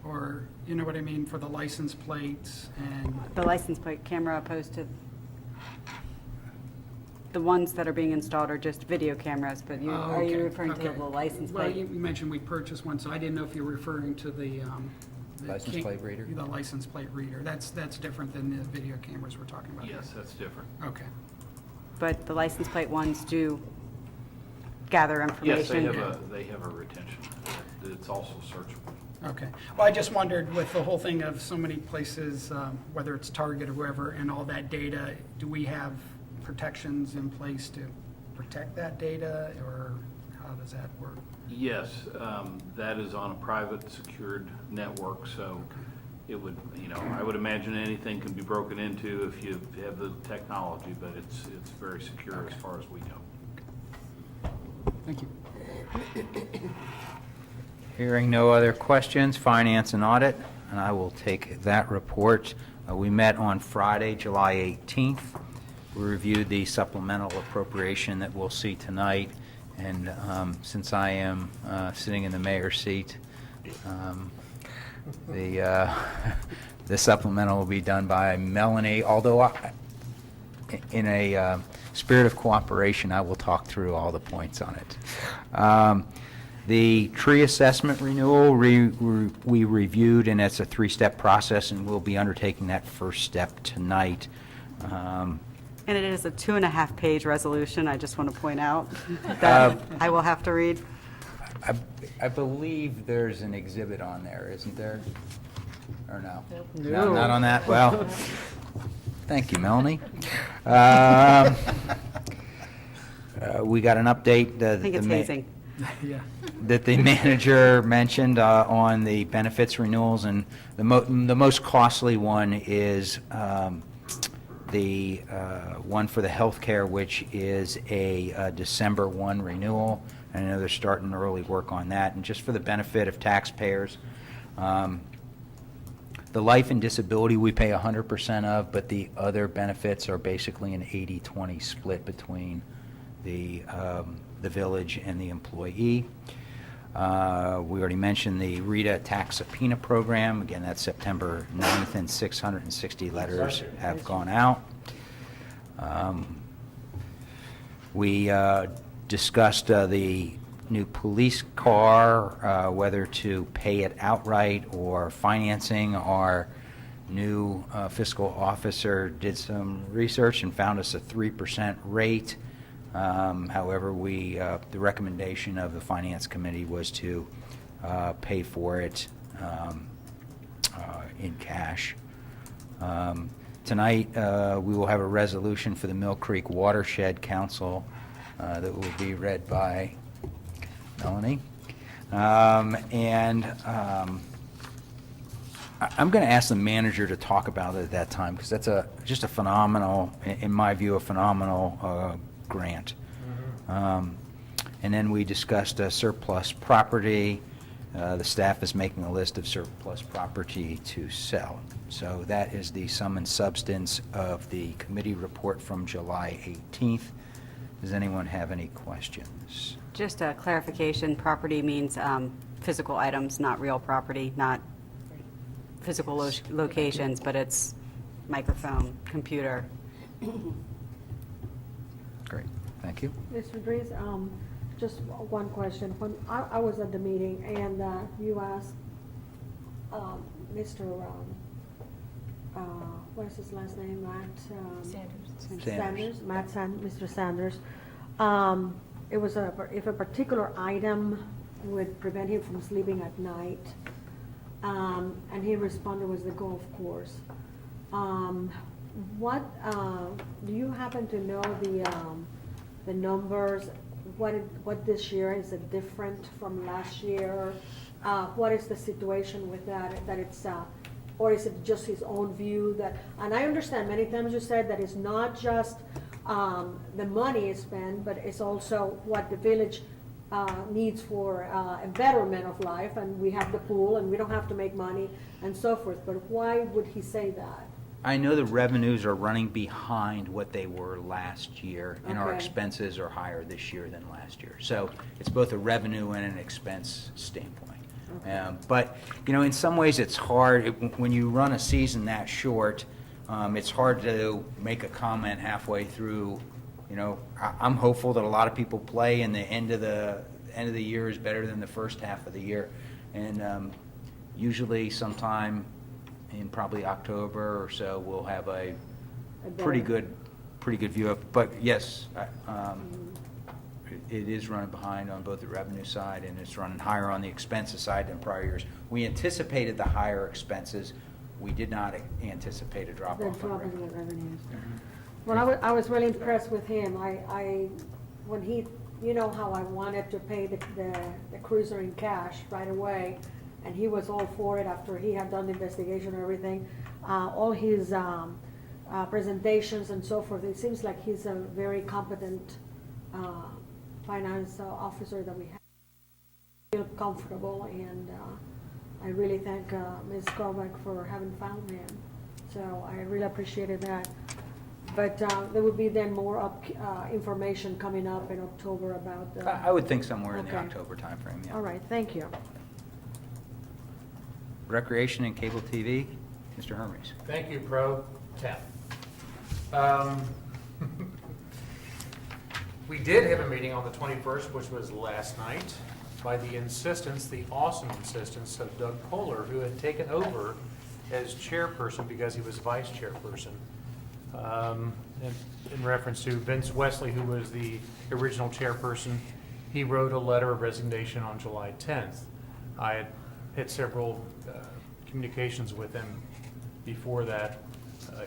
Or, you know what I mean, for the license plates and... The license plate camera opposed to the ones that are being installed are just video cameras, but Oh, are you okay, referring to okay. the license Well, plate? you mentioned we purchased one, so I didn't know if you were referring to the License plate reader? The license plate reader. That's different than the video cameras we're talking about. Yes, that's different. Okay. But the license plate ones do gather Yes, information. they have a retention. It's also searchable. Okay. Well, I just wondered with the whole thing of so many places, whether it's Target or whoever, and all that data, do we have protections in place to protect that data, or how does that work? Yes, that is on a private secured network, so it would, I would imagine anything can be broken into if you have the technology, but it's very secure as far as we know. Thank you. Hearing no other questions, Finance and Audit, and I will take that report. We met on Friday, July 18th. We reviewed the supplemental appropriation that we'll see tonight, and since I am sitting in the mayor's seat, the supplemental will be done by Melanie, although in a spirit of cooperation, I will talk through all the points on it. The tree assessment renewal, we reviewed, and it's a three-step process, and we'll be undertaking that first step tonight. And it is a 2.5-page resolution, I just want to point out, that I will have to read. I believe there's an exhibit on there, isn't there? Or no? No. Not on that? Well, thank you, Melanie. We got an update. I think it's hazing. Yeah. That the manager mentioned on the benefits renewals, and the most costly one is the one for the healthcare, which is a December 1 renewal. I know they're starting early work on that, and just for the benefit of taxpayers, the life and disability we pay 100% of, but the other benefits are basically an 80-20 split between the village and the employee. We already mentioned the Rita tax subpoena program. Again, that's September 9th, and 660 letters have gone out. We discussed the new police car, whether to pay it outright or financing. Our new fiscal officer did some research and found us a 3% rate. However, the recommendation of the Finance Committee was to pay for it in cash. Tonight, we will have a resolution for the Mill Creek Watershed Council that will be read by Melanie. I'm going to ask the manager to talk about it at that time, because that's just a phenomenal, in my view, a phenomenal grant. And then we discussed surplus property. The staff is making a list of surplus property to sell. So that is the sum and substance of the committee report from July 18th. Does anyone have any questions? Just a clarification, property means physical items, not real property, not physical locations, but it's microphone, computer. Great, thank you. Mr. Dries, just one question. When I was at the meeting and you asked Mr. What's his last name? Mr. Sanders. It was if a particular item would prevent him from sleeping at night, and he responded was the golf course. What do you happen to know the numbers? What this year is it different from last year? What is the situation with that? That it's or is it just his own view that? And I understand many times you said that it's not just the money is spent, but it's also what the village needs for a betterment of life, and we have the pool, and we don't have to make money, and so forth. But why would he say that? I know the revenues are running behind what they were last year, and our Okay. expenses are higher this year than last year. So it's both a revenue and an expense standpoint. But, in some ways it's hard, when you run a season that short, it's hard to make a comment halfway through. I'm hopeful that a lot of people play, and the end of the year is better than the first half of the year. And Usually sometime in probably October or so, we'll have a pretty good view of, but yes, it is running behind on both the revenue side and it's running higher on the expenses side than prior years. We anticipated the higher expenses. We did not anticipate a drop The off on drop in revenue. the revenues. Well, I was really impressed with him. When he, you know how I wanted to pay the cruiser in cash right away, and he was all for it after he had done the investigation and everything. All his presentations and so forth, it seems like he's a very competent finance officer that we have. I feel comfortable, and I really thank Ms. Kovac for having found him. So I really appreciated that. But there will be then more information coming up in October about. I would think somewhere in the Okay. October timeframe, yeah. All right, thank you. Recreation and cable TV, Mr. Hermes. Thank you, Pro Tem. We did have a meeting on the 21st, which was last night, by the insistence, the awesome insistence of Doug Kohler, who had taken over as chairperson because he was vice chairperson. In reference to Vince Wesley, who was the original chairperson, he wrote a letter of resignation on July 10th. I had several communications with him before that.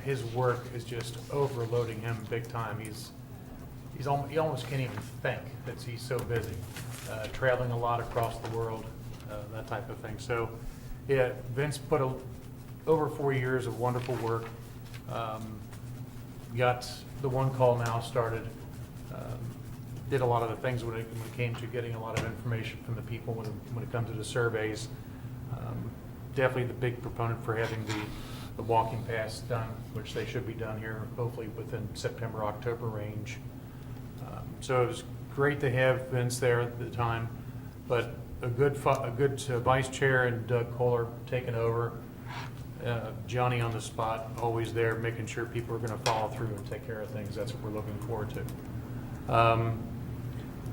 His work is just overloading him big time. He almost can't even think that he's so busy, traveling a lot across the world, that type of thing. So, yeah, Vince put over 4 years of wonderful work. Got the One Call Now started. Did a lot of the things when it came to getting a lot of information from the people when it comes to the surveys. Definitely the big proponent for having the walking paths done, which they should be done here hopefully within September, October range. So it was great to have Vince there at the time, but a good vice chair and Doug Kohler taking over. Johnny on the spot, always there, making sure people are going to follow through and take care of things. That's what we're looking forward to.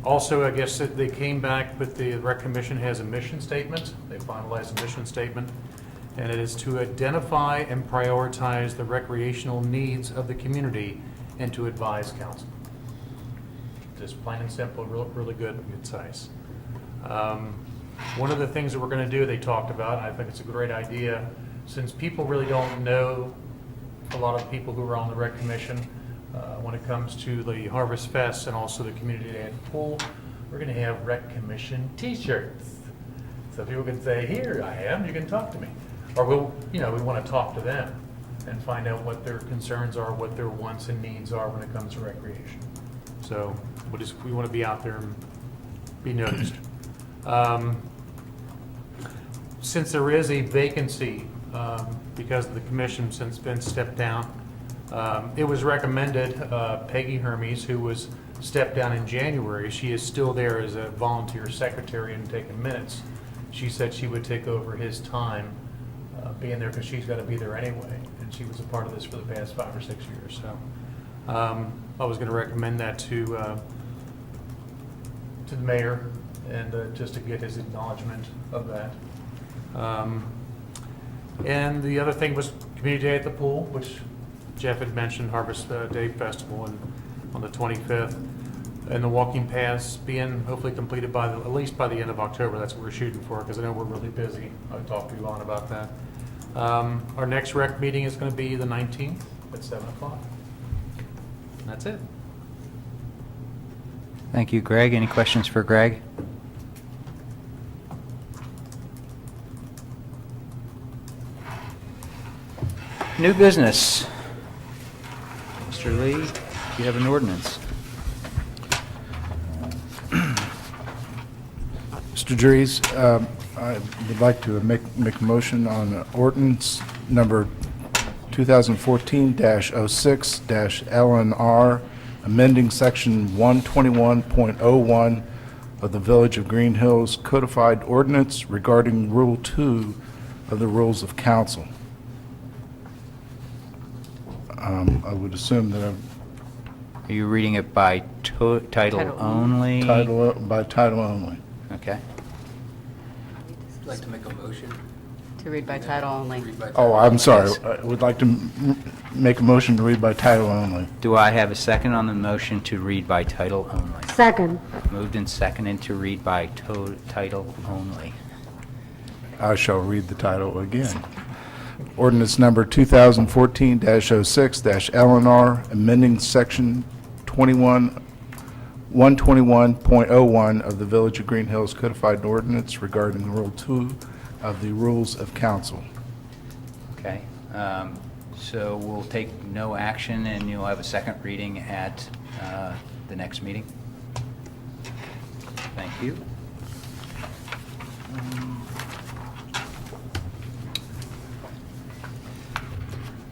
Also, I guess that they came back, but the Rec Commission has a mission statement. They finalized a mission statement, and it is to identify and prioritize the recreational needs of the community and to advise council. Just plain and simple, really good size. One of the things that we're going to do, they talked about, and I think it's a great idea, since people really don't know a lot of the people who are on the Rec Commission, when it comes to the Harvest Fest and also the Community Day at the pool, we're going to have Rec Commission T-shirts. So people can say, "Here I am, you can talk to me," or we want to talk to them and find out what their concerns are, what their wants and needs are when it comes to recreation. So we want to be out there and be noticed. Since there is a vacancy because of the commission since Vince stepped down, it was recommended Peggy Hermes, who was stepped down in January, she is still there as a volunteer secretary and taking minutes. She said she would take over his time being there because she's got to be there anyway, and she was a part of this for the past 5 or 6 years. So I was going to recommend that to the mayor and just to get his acknowledgement of that. And the other thing was Community Day at the pool, which Jeff had mentioned, Harvest Day Festival on the 25th, and the walking paths being hopefully completed by at least by the end of October. That's what we're shooting for, because I know we're really busy. I talked to Yvonne about that. Our next rec meeting is going to be the 19th at 7 o'clock. And that's it. Thank you, Greg. Any questions for Greg? New business. Mr. Lee, you have an ordinance. Mr. Dries, I would like to make a motion on ordinance number 2014-06-LNR, amending section 121.01 of the Village of Greenhills codified ordinance regarding Rule 2 of the Rules of Council. I would assume that Are you reading it by title only? by title only. Okay. I'd like to make a motion. To read by title only. Oh, I'm sorry. I would like to make a motion to read by title only. Do I have a second on the motion to read by title only? Second. Moved and seconded to read by title only. I shall read the title again. Ordinance number 2014-06-LNR, amending section 121.01 of the Village of Greenhills Codified Ordinance regarding Rule 2 of the Rules of Council. Okay, so we'll take no action, and you'll have a second reading at the next meeting. Thank you.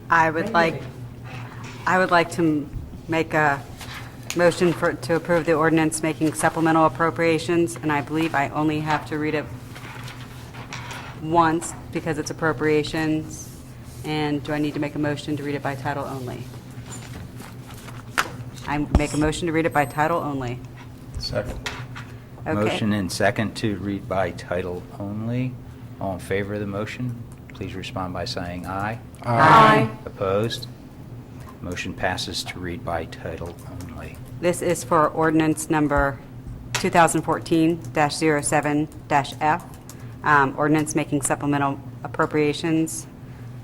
I would like to make a motion to approve the ordinance making supplemental appropriations, and I believe I only have to read it once because it's appropriations. And do I need to make a motion to read it by title only? I make a motion to read it by title only. Second. Okay. Motion and second to read by title only. All in favor of the motion, please respond by saying aye. Aye. Opposed? Motion passes to read by title only. This is for ordinance number 2014-07-F, ordinance making supplemental appropriations.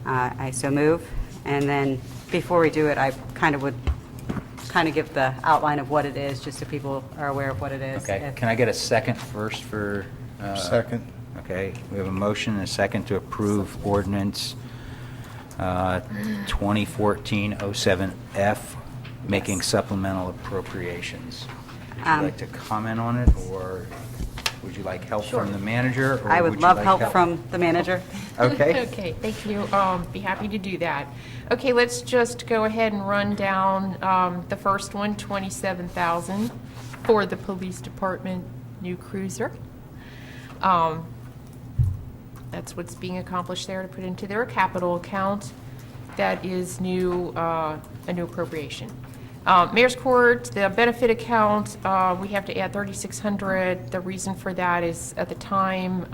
I so move. And then before we do it, I would give the outline of what it is, just so people are aware of what it is. Okay, can I get a second first for? Second. Okay, we have a motion and a second to approve ordinance 2014-07F, making supplemental appropriations. Would you like to comment on it, or would you like help from the manager? Or I would you love like help from the manager. Okay. Okay, thank you. Be happy to do that. Okay, let's just go ahead and run down the first one, $27,000 for the police department new cruiser. That's what's being accomplished there to put into their capital account. That is a new appropriation. Mayor's Court, the benefit account, we have to add $3,600. The reason for that is at the time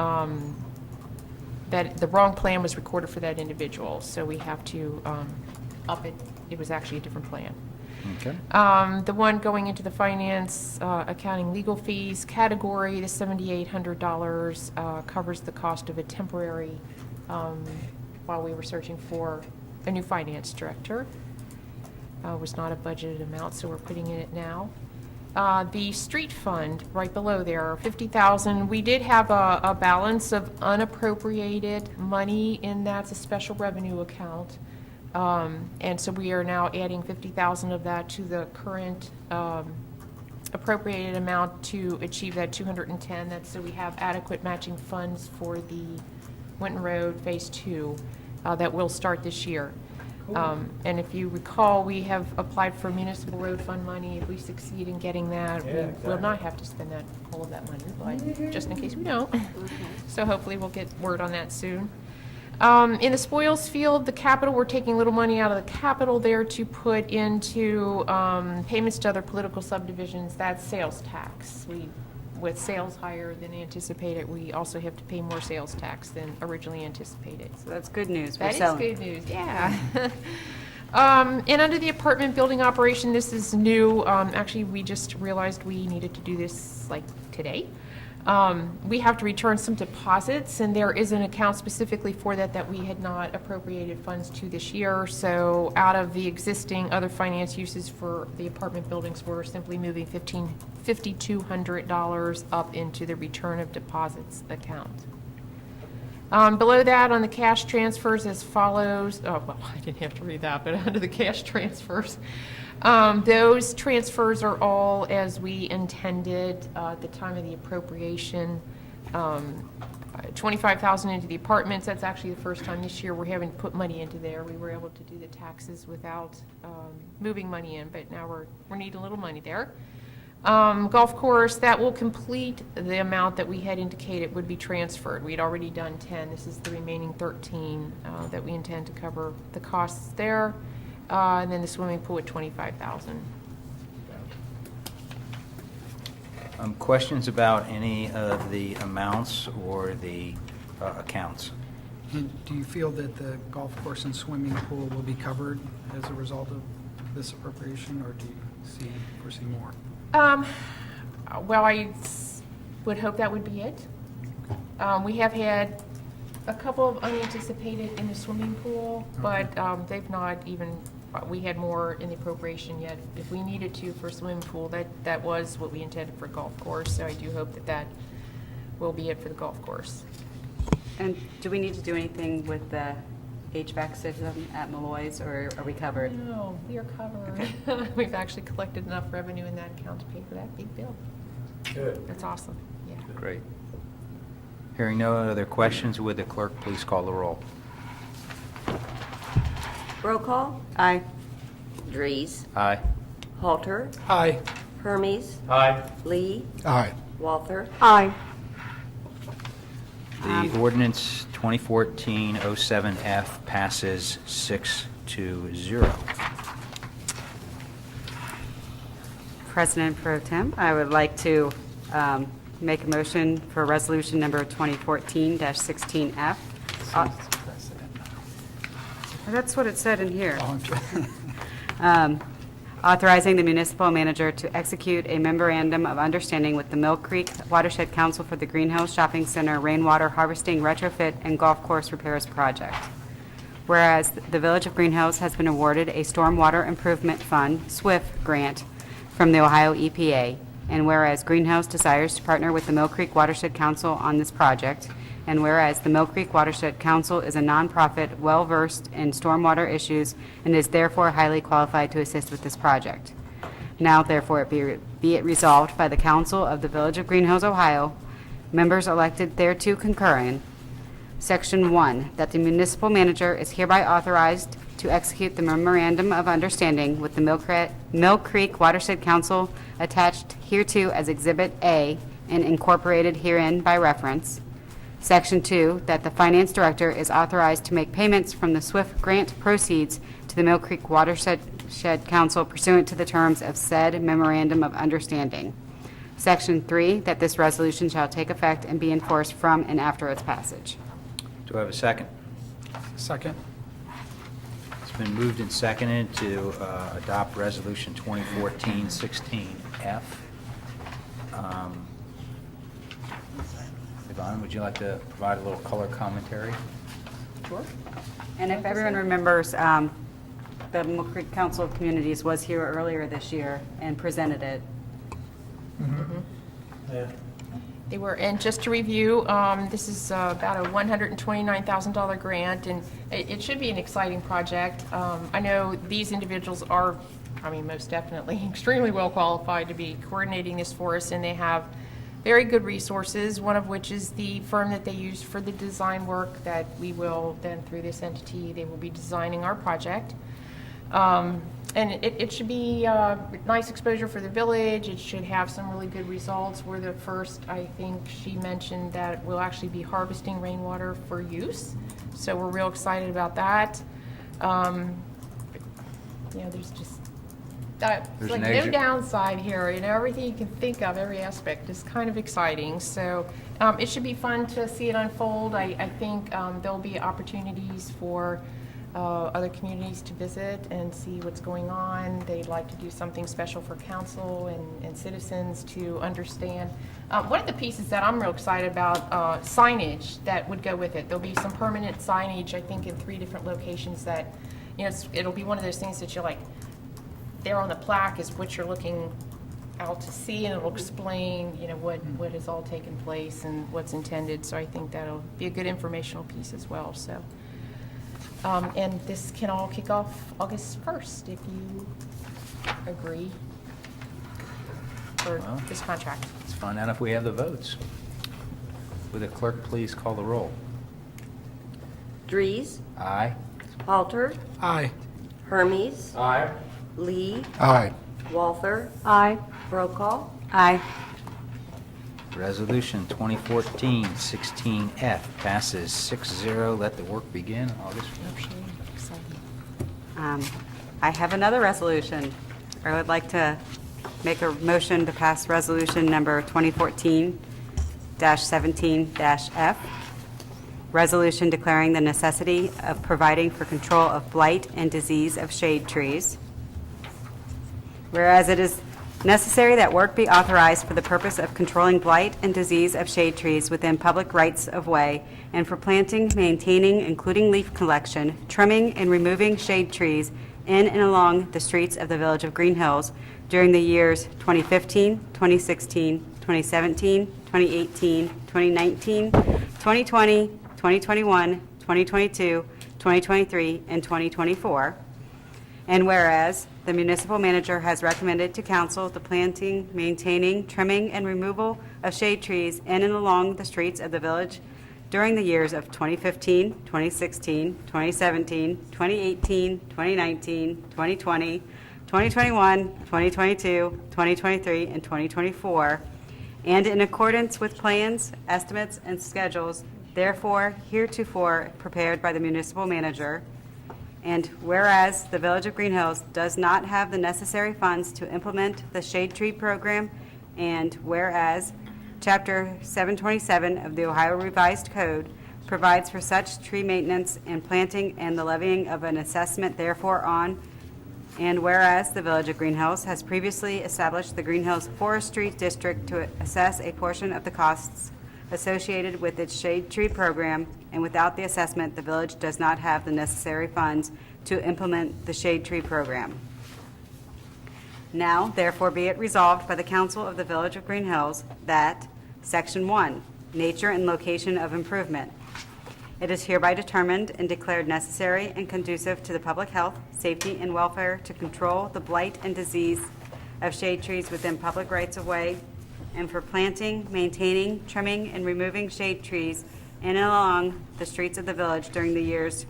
that the wrong plan was recorded for that individual, so we have to up it. It was actually a different plan. Okay. The one going into the finance, accounting, legal fees category, the $7,800 covers the cost of a temporary, while we were searching for a new finance director. Was not a budgeted amount, so we're putting in it now. The street fund, right below there, $50,000. We did have a balance of unappropriated money in that. It's a special revenue account. And so we are now adding $50,000 of that to the current appropriated amount to achieve that 210. That's so we have adequate matching funds for the Winton Road Phase 2 that will start this year. And if you recall, we have applied for municipal road fund money. If we succeed in getting that, we will not have to spend all of that money, but just in case we don't. So hopefully we'll get word on that soon. In the spoils field, the capital, we're taking a little money out of the capital there to put into payments to other political subdivisions. That's sales tax. With sales higher than anticipated, we also have to pay more sales tax than originally anticipated. So that's good news. That is good news, yeah. And under the apartment building operation, this is new. Actually, we just realized we needed to do this like today. We have to return some deposits, and there is an account specifically for that we had not appropriated funds to this year. So out of the existing other finance uses for the apartment buildings, we're simply moving $5,200 up into the return of deposits account. Below that, on the cash transfers as follows. Oh, well, I didn't have to read that, but under the cash transfers, those transfers are all as we intended at the time of the appropriation. $25,000 into the apartments. That's actually the first time this year we're having to put money into there. We were able to do the taxes without moving money in, but now we're needing a little money there. Golf course, that will complete the amount that we had indicated would be transferred. We had already done 10. This is the remaining 13 that we intend to cover the costs there. And then the swimming pool at $25,000. Questions about any of the amounts or the accounts? And do you feel that the golf course and swimming pool will be covered as a result of this appropriation, or do you foresee more? Well, would hope that would be it. We have had a couple of unanticipated in the swimming pool, but they've not even, we had more in the appropriation yet. If we needed to for swimming pool, that was what we intended for golf course, so I do hope that will be it for the golf course. And do we need to do anything with the HVAC system at Malloy's, or are we covered? No, we are covered. We've actually collected enough revenue in that account to pay for that big bill. Good. That's awesome, yeah. Great. Hearing no other questions, would the clerk please call the roll? Roll call. Aye. Dries. Aye. Halter. Aye. Hermes. Aye. Lee. Aye. Walther. Aye. The ordinance 2014-07F passes 6-0. President Pro Tem, I would like to make a motion for resolution number 2014-16F. That's what it said in here. Authorizing the municipal manager to execute a memorandum of understanding with the Mill Creek Watershed Council for the Greenhills Shopping Center Rainwater Harvesting Retrofit and Golf Course Repairs Project. Whereas the Village of Greenhills has been awarded a Stormwater Improvement Fund, SWIFT, grant from the Ohio EPA, and whereas Greenhills desires to partner with the Mill Creek Watershed Council on this project, and whereas the Mill Creek Watershed Council is a nonprofit well-versed in stormwater issues and is therefore highly qualified to assist with this project. Now, therefore, be it resolved by the Council of the Village of Greenhills, Ohio, members elected thereto concurring, Section 1, that the municipal manager is hereby authorized to execute the memorandum of understanding with the Mill Creek Watershed Council attached hereto as Exhibit A and incorporated herein by reference. Section 2, that the finance director is authorized to make payments from the SWIFT grant proceeds to the Mill Creek Watershed Council pursuant to the terms of said memorandum of understanding. Section 3, that this resolution shall take effect and be enforced from and after its passage. Do I have a second? Second. It's been moved and seconded to adopt Resolution 2014-16F. Yvonne, would you like to provide a little color commentary? Sure. And if everyone remembers, the Mill Creek Council of Communities was here earlier this year and presented it. Yeah. They were, and just to review, this is about a $129,000 grant, and it should be an exciting project. I know these individuals are, most definitely extremely well qualified to be coordinating this for us, and they have very good resources, one of which is the firm that they use for the design work that we will then, through this entity, they will be designing our project. And it should be nice exposure for the village. It should have some really good results. We're the first, I think she mentioned that we'll actually be harvesting rainwater for use. So we're real excited about that. There's just There's like an no exit. downside here. Everything you can think of, every aspect is kind of exciting. So it should be fun to see it unfold. I think there'll be opportunities for other communities to visit and see what's going on. They'd like to do something special for council and citizens to understand. One of the pieces that I'm real excited about, signage that would go with it. There'll be some permanent signage, I think, in 3 different locations that, it'll be one of those things that you're like, there on the plaque is what you're looking out to see, and it'll explain, what has all taken place and what's intended. So I think that'll be a good informational piece as well. So. And this can all kick off August 1st, if you agree for Well. this contract. Let's find out if we have the votes. Would the clerk please call the roll? Dries. Aye. Halter. Aye. Hermes. Aye. Lee. Aye. Walther. Aye. Brokaw. Aye. Resolution 2014-16F passes 6-0. Let the work begin August 1st. I have another resolution. I would like to make a motion to pass resolution number 2014-17-F. resolution declaring the necessity of providing for control of blight and disease of shade trees. Whereas it is necessary that work be authorized for the purpose of controlling blight and disease of shade trees within public rights of way and for planting, maintaining, including leaf collection, trimming, and removing shade trees in and along the streets of the Village of Greenhills during the years 2015, 2016, 2017, 2018, 2019, 2020, 2021, 2022, 2023, and 2024. And whereas the municipal manager has recommended to council the planting, maintaining, trimming, and removal of shade trees in and along the streets of the village during the years of 2015, 2016, 2017, 2018, 2019, 2020, 2021, 2022, 2023, and 2024, and in accordance with plans, estimates, and schedules therefore heretofore prepared by the municipal manager. And whereas the Village of Greenhills does not have the necessary funds to implement the shade tree program, and whereas Chapter 727 of the Ohio Revised Code provides for such tree maintenance and planting and the levying of an assessment therefore on, and whereas the Village of Greenhills has previously established the Greenhills Forestry District to assess a portion of the costs associated with its shade tree program, and without the assessment, the village does not have the necessary funds to implement the shade tree program. Now, therefore, be it resolved by the Council of the Village of Greenhills that Section 1, Nature and Location of Improvement. It is hereby determined and declared necessary and conducive to the public health, safety, and welfare to control the blight and disease of shade trees within public rights of way, and for planting, maintaining, trimming, and removing shade trees in and along the streets of the village during the years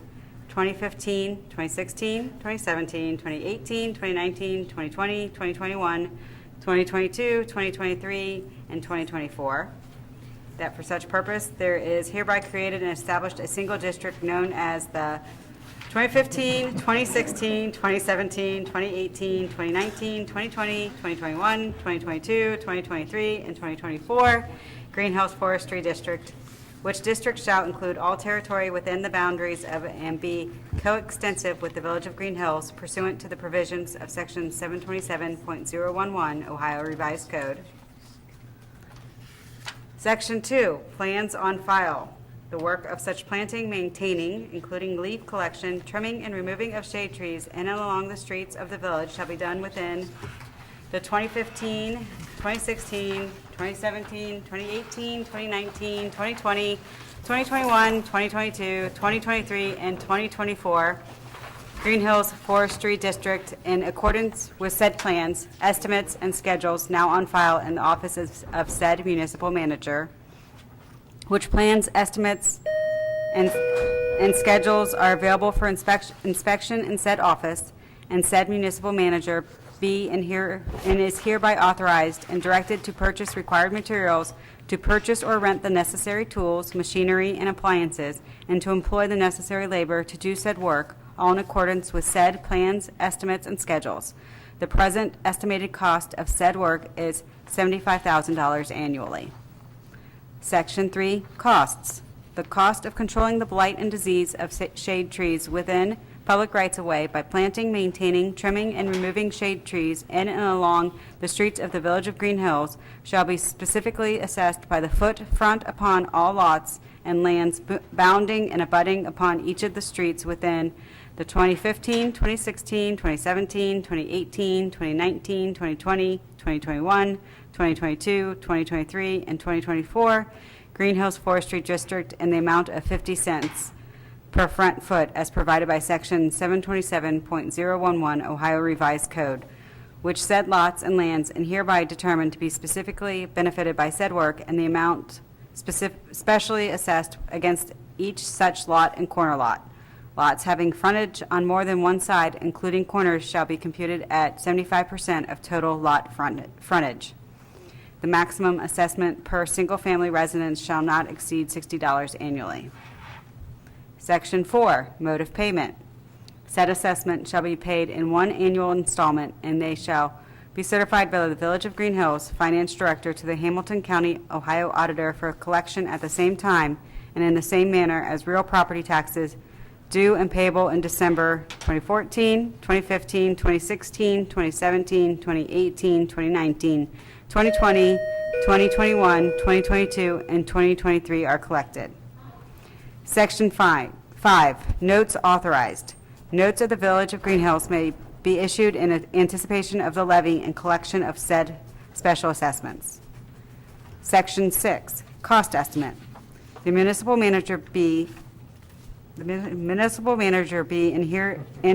2015, 2016, 2017, 2018, 2019, 2020, 2021, 2022, 2023, and 2024. That for such purpose, there is hereby created and established a single district known as the 2015, 2016, 2017, 2018, 2019, 2020, 2021, 2022, 2023, and 2024 Greenhouse Forestry District, which district shall include all territory within the boundaries of and be coextensive with the Village of Greenhills pursuant to the provisions of Section 727.011 Ohio Revised Code. Section 2, Plans on File. The work of such planting, maintaining, including leaf collection, trimming, and removing of shade trees in and along the streets of the village shall be done within the 2015, 2016, 2017, 2018, 2019, 2020, 2021, 2022, 2023, and 2024 Greenhills Forestry District in accordance with said plans, estimates, and schedules now on file in the offices of said municipal manager, which plans, estimates, and schedules are available for inspection in said office, and said municipal manager be and is hereby authorized and directed to purchase required materials, to purchase or rent the necessary tools, machinery, and appliances, and to employ the necessary labor to do said work, all in accordance with said plans, estimates, and schedules. The present estimated cost of said work is $75,000 annually. Section 3, Costs. The cost of controlling the blight and disease of shade trees within public rights-of-way by planting, maintaining, trimming, and removing shade trees in and along the streets of the Village of Greenhills shall be specifically assessed by the foot front upon all lots and lands bounding and abutting upon each of the streets within the 2015, 2016, 2017, 2018, 2019, 2020, 2021, 2022, 2023, and 2024 Greenhills Forestry District in the amount of 50 cents per front foot as provided by Section 727.011 Ohio Revised Code, which said lots and lands and hereby determined to be specifically benefited by said work and the amount specially assessed against each such lot and corner lot. Lots having frontage on more than one side, including corners, shall be computed at 75% of total lot frontage. The maximum assessment per single-family residence shall not exceed $60 annually. Section 4, Mode of Payment. Said assessment shall be paid in one annual installment, and they shall be certified by the Village of Greenhills Finance Director to the Hamilton County, Ohio Auditor for collection at the same time and in the same manner as real property taxes due and payable in December 2014, 2015, 2016, 2017, 2018, 2019, 2020, 2021, 2022, and 2023 are collected. Section 5. Notes authorized. Notes of the Village of Greenhills may be issued in anticipation of the levy and collection of said special assessments. Section 6. Cost estimate. The municipal manager be and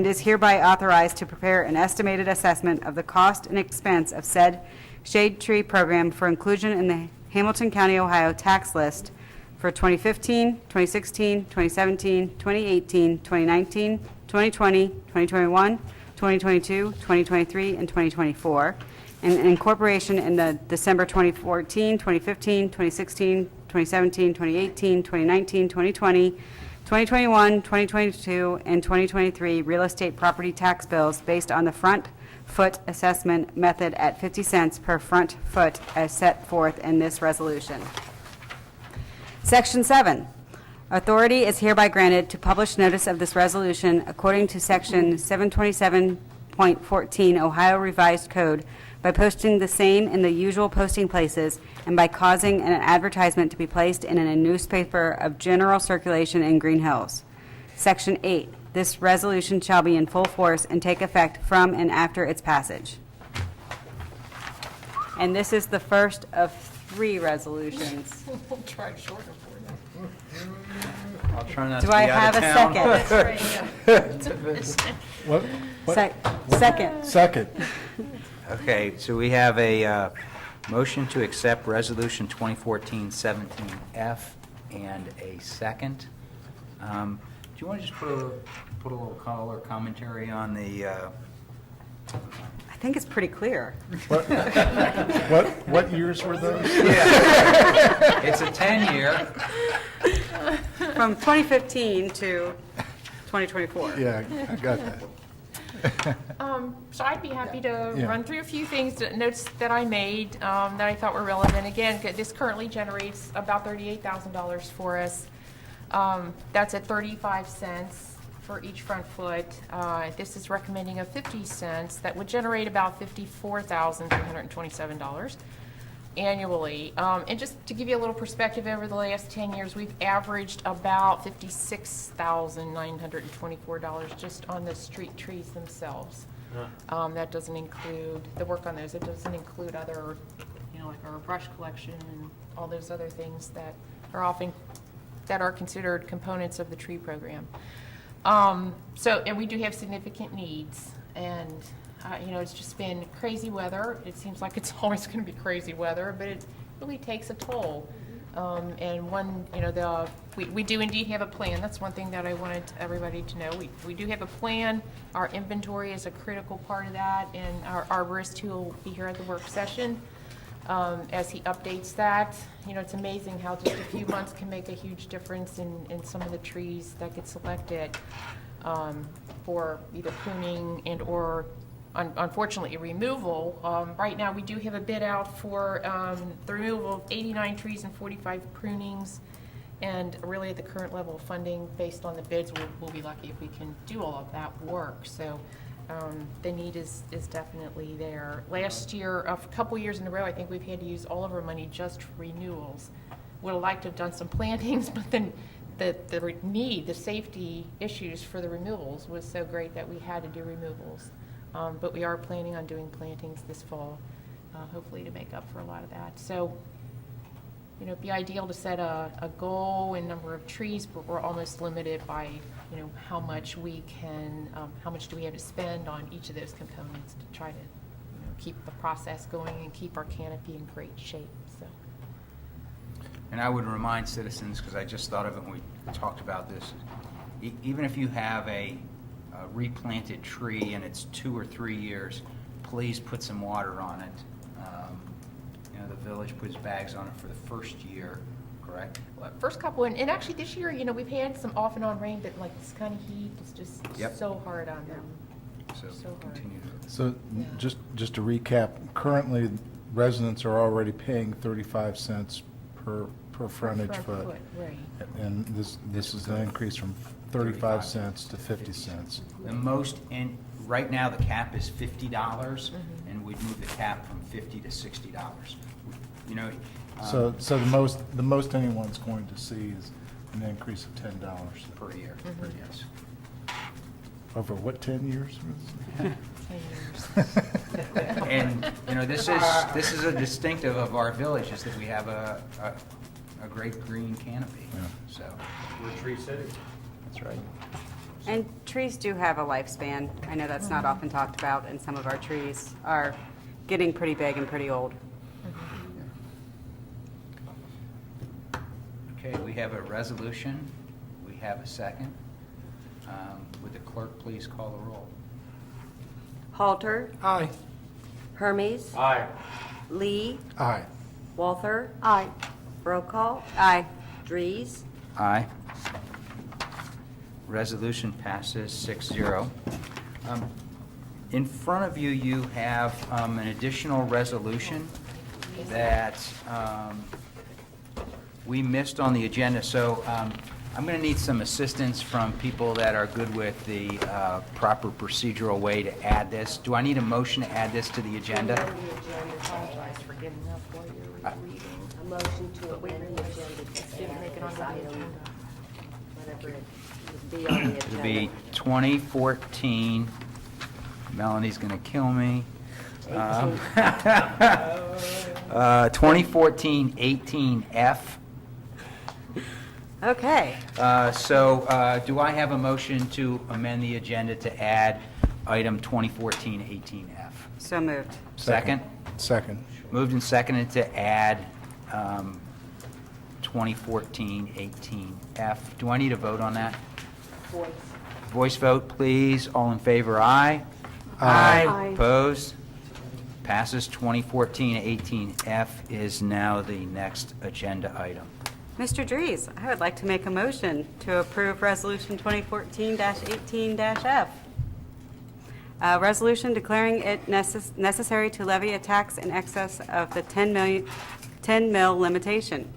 is hereby authorized to prepare an estimated assessment of the cost and expense of said shade tree program for inclusion in the Hamilton County, Ohio tax list for 2015, 2016, 2017, 2018, 2019, 2020, 2021, 2022, 2023, and 2024, and incorporation in the December 2014, 2015, 2016, 2017, 2018, 2019, 2020, 2021, 2022, and 2023 real estate property tax bills based on the front foot assessment method at 50 cents per front foot as set forth in this resolution. Section 7. Authority is hereby granted to publish notice of this resolution according to Section 727.14 Ohio Revised Code by posting the same in the usual posting places and by causing an advertisement to be placed in a newspaper of general circulation in Green Hills. Section 8. This resolution shall be in full force and take effect from and after its passage. And this is the first of 3 resolutions. We'll try shorter for you. I'll try not to Do be I out have of a town. second? What? Second. Second. Okay, so we have a motion to accept Resolution 2014-17F and a second. Do you want to just put a little color commentary on the, I think it's pretty clear. What years were those? it's a 10-year. From 2015 to 2024. Yeah, I got that. So I'd be happy to Yeah. run through a few things, notes that I made that I thought were relevant. Again, this currently generates about $38,000 for us. That's at 35 cents for each front foot. This is recommending a 50 cents. That would generate about $54,327 annually. And just to give you a little perspective, over the last 10 years, we've averaged about $56,924 just on the street trees themselves. That doesn't include the work on those. It doesn't include other, like our brush collection and all those other things that are often considered components of the tree program. And we do have significant needs, and it's just been crazy weather. It seems like it's always going to be crazy weather, but it really takes a toll. We do indeed have a plan. That's one thing that I wanted everybody to know. We do have a plan. Our inventory is a critical part of that, and our arborist who will be here at the work session as he updates that. It's amazing how just a few months can make a huge difference in some of the trees that get selected for either pruning and or unfortunately removal. Right now we do have a bid out for the removal of 89 trees and 45 prunings, and really at the current level of funding based on the bids we'll be lucky if we can do all of that work. So the need is definitely there. Last year, a couple years in a row, I think we've had to use all of our money just for renewals. Would have liked to have done some plantings, but then the safety issues for the removals was so great that we had to do removals. But we are planning on doing plantings this fall, hopefully to make up for a lot of that. So, it'd be ideal to set a goal in number of trees, but we're almost limited by, how much we can, how much do we have to spend on each of those components to try to, keep the process going and keep our canopy in great shape, so. And I would remind citizens, because I just thought of it when we talked about this, even if you have a replanted tree and it's 2 or 3 years, please put some water on it. The village puts bags on it for the first year, correct? Well, first couple, and actually this year, we've had some off and on rain, but like this kind of heat is just so hard on them. So hard. continue to. So just to recap, currently residents are already paying 35 cents per per frontage foot. Right. And this is an increase from 35 cents to 50 cents. The most, in right now, the cap is $50, and we'd move the cap from $50 to $60. You know, So the most anyone's going to see is an increase of $10 per year, yes. over what, 10 years? 10 years. And, you know, this is a distinctive of our village, is that we have a great green canopy, Yeah. so, We're a tree city. that's right. And trees do have a lifespan. I know that's not often talked about, and some of our trees are getting pretty big and pretty old. Okay, we have a resolution, we have a second. Would the clerk please call the roll? Halter, Aye. Hermes, Aye. Lee, Aye. Walther, Aye. Brokaw, Aye. Dries, Aye. Resolution passes 6-0. In front of you, you have an additional resolution that we missed on the agenda, so I'm going to need some assistance from people that are good with the proper procedural way to add this. Do I need a motion to add this to the agenda? Apologize for getting up while you're reading. a motion to amend the agenda to Didn't make it add onto this the item, agenda. whatever it would be on the agenda. It'll be 2014, Melanie's going to kill me. 2014-18F. Okay. So do I have a motion to amend the agenda to add item 2014-18F? So moved. Second? Second. Moved and seconded to add 2014-18F. Do I need a vote on that? Voice. Voice vote, please. All in favor, aye. Aye. Opposed? Passes. 2014-18F is now the next agenda item. Mr. Dries, I would like to make a motion to approve Resolution 2014-18-F. A resolution declaring it necessary to levy a tax in excess of the 10 mil limitation.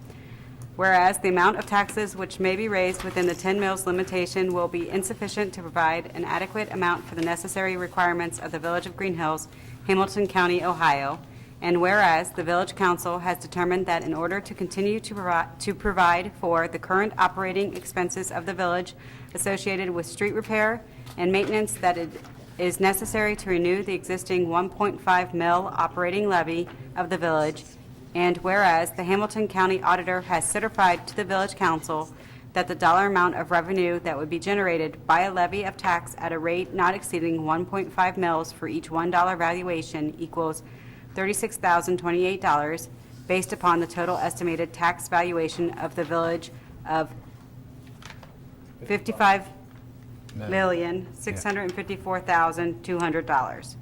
Whereas the amount of taxes which may be raised within the 10 mils limitation will be insufficient to provide an adequate amount for the necessary requirements of the Village of Greenhills, Hamilton County, Ohio. And whereas the Village Council has determined that in order to continue to provide for the current operating expenses of the village associated with street repair and maintenance, that it is necessary to renew the existing 1.5 mil operating levy of the village. And whereas the Hamilton County Auditor has certified to the Village Council that the dollar amount of revenue that would be generated by a levy of tax at a rate not exceeding 1.5 mils for each $1 valuation equals $36,028, based upon the total estimated tax valuation of the village of $55,654,200.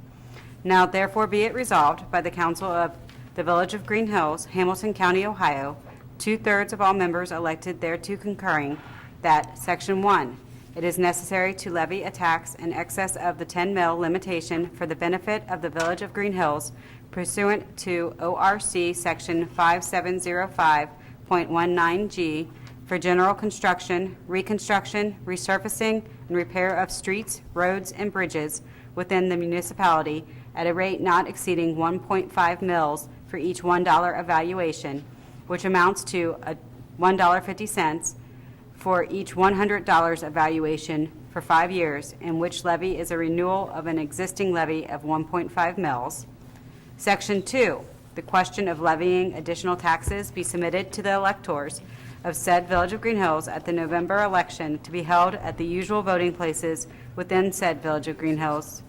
Now therefore be it resolved by the Council of the Village of Green Hills, Hamilton County, Ohio, 2/3 of all members elected thereto concurring, that Section 1, it is necessary to levy a tax in excess of the 10 mil limitation for the benefit of the Village of Green Hills pursuant to ORC Section 5705.19G for general construction, reconstruction, resurfacing, and repair of streets, roads, and bridges within the municipality at a rate not exceeding 1.5 mils for each $1 evaluation, which amounts to $1.50 for each $100 evaluation for 5 years, in which levy is a renewal of an existing levy of 1.5 mils. Section 2, the question of levying additional taxes be submitted to the electors of said Village of Green Hills at the November election to be held at the usual voting places within said Village of Green Hills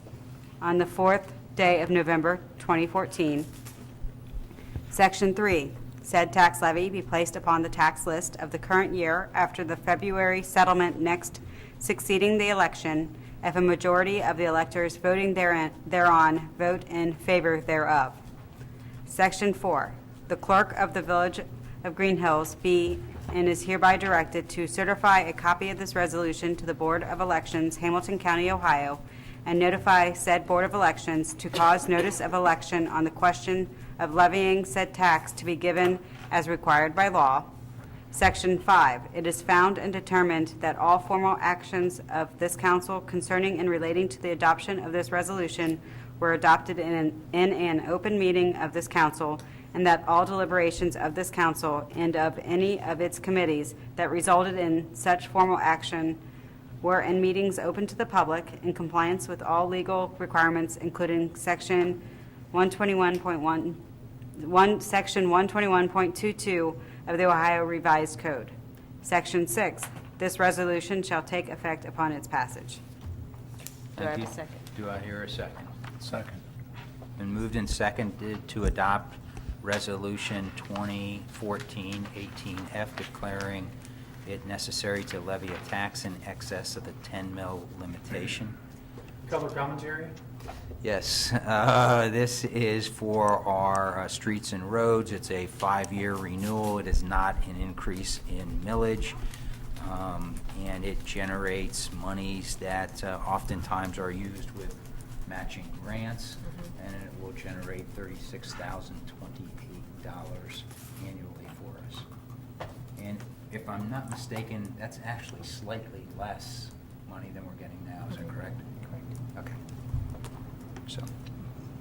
on the 4th day of November 2014. Section 3, said tax levy be placed upon the tax list of the current year after the February settlement next succeeding the election, if a majority of the electors voting thereon vote in favor thereof. Section 4, the clerk of the Village of Green Hills be and is hereby directed to certify a copy of this resolution to the Board of Elections, Hamilton County, Ohio, and notify said Board of Elections to cause notice of election on the question of levying said tax to be given as required by law. Section 5, it is found and determined that all formal actions of this council concerning and relating to the adoption of this resolution were adopted in an open meeting of this council, and that all deliberations of this council and of any of its committees that resulted in such formal action were in meetings open to the public in compliance with all legal requirements, including Section 121.22 of the Ohio Revised Code. Section 6, this resolution shall take effect upon its passage. Do I have Thank a you. second? Do I hear a second? Second. Been moved and seconded to adopt Resolution 2014-18F, declaring it necessary to levy a tax in excess of the 10 mil limitation. Color commentary? Yes, this is for our streets and roads. It's a 5-year renewal. It is not an increase in millage, and it generates monies that oftentimes are used with matching grants, and it will generate $36,028 annually for us. And if I'm not mistaken, that's actually slightly less money than we're getting now. Is that correct? Correct. Okay. So,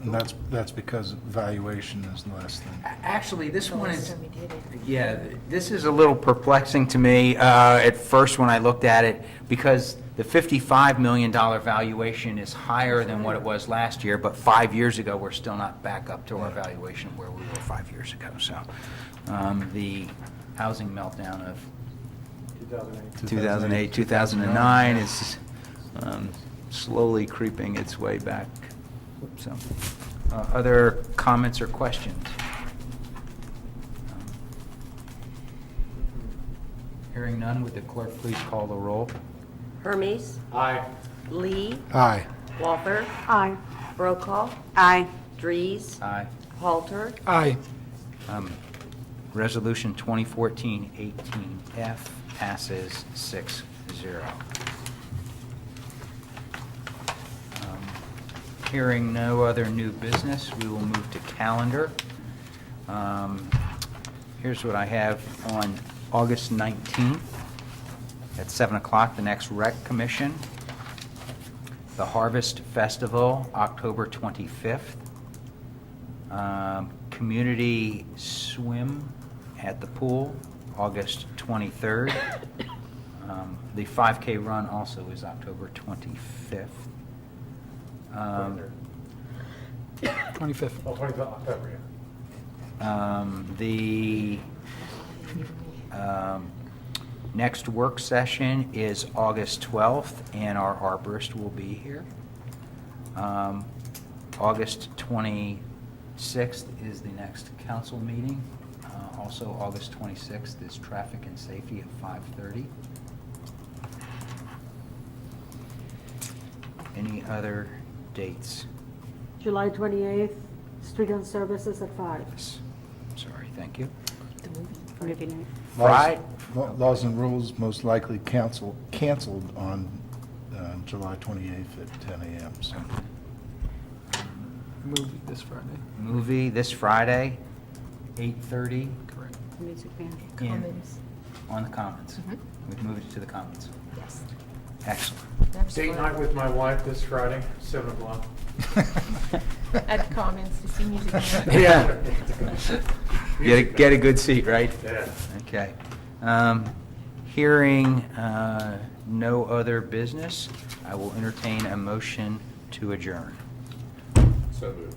And that's because valuation is less than. actually, this one last is, time we did it. yeah, this is a little perplexing to me at first when I looked at it, because the $55 million valuation is higher than what it was last year, but 5 years ago, we're still not back up to our valuation where we were 5 years ago. So the housing meltdown of 2008, 2009 is slowly creeping its way back. So, other comments or questions? Hearing none, would the clerk please call the roll? Hermes, Aye. Lee, Aye. Walther, Aye. Brokaw, Aye. Dries, Aye. Halter, Aye. Resolution 2014-18F passes 6-0. Hearing no other new business, we will move to calendar. Here's what I have on August 19th at 7 o'clock, the next Rec Commission. The Harvest Festival, October 25th. Community Swim at the pool, August 23rd. The 5K run also is October 25th. 25th. Oh, 25th October, yeah. The next work session is August 12th, and our arborist will be here. August 26th is the next council meeting. Also, August 26th is traffic and safety at 5:30. Any other dates? July 28th, street and services at 5. Yes. Sorry, thank you. Movie night. Friday. Laws and rules most likely canceled on July 28th at 10 a.m. So Movie this Friday. Movie this Friday, 8:30. Correct. Music band. Commons. On the Commons. We've moved it to the Commons. Yes. Excellent. That was Date fun. night with my wife this Friday, 7 o'clock. At Commons to see music. Yeah. Get a good seat, right? Yeah. Okay. Hearing no other business, I will entertain a motion to adjourn. So moved.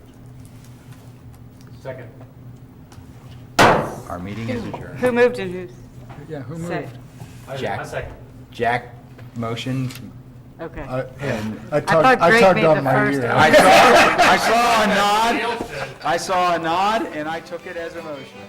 Second. Our meeting is adjourned. Who moved and who's? Yeah, who Say- moved? Jack. I second. Jack, motion. Okay. and I thought Greg tugged made on the my first ear. one. I saw a nod. I saw a nod, and I took it as a motion.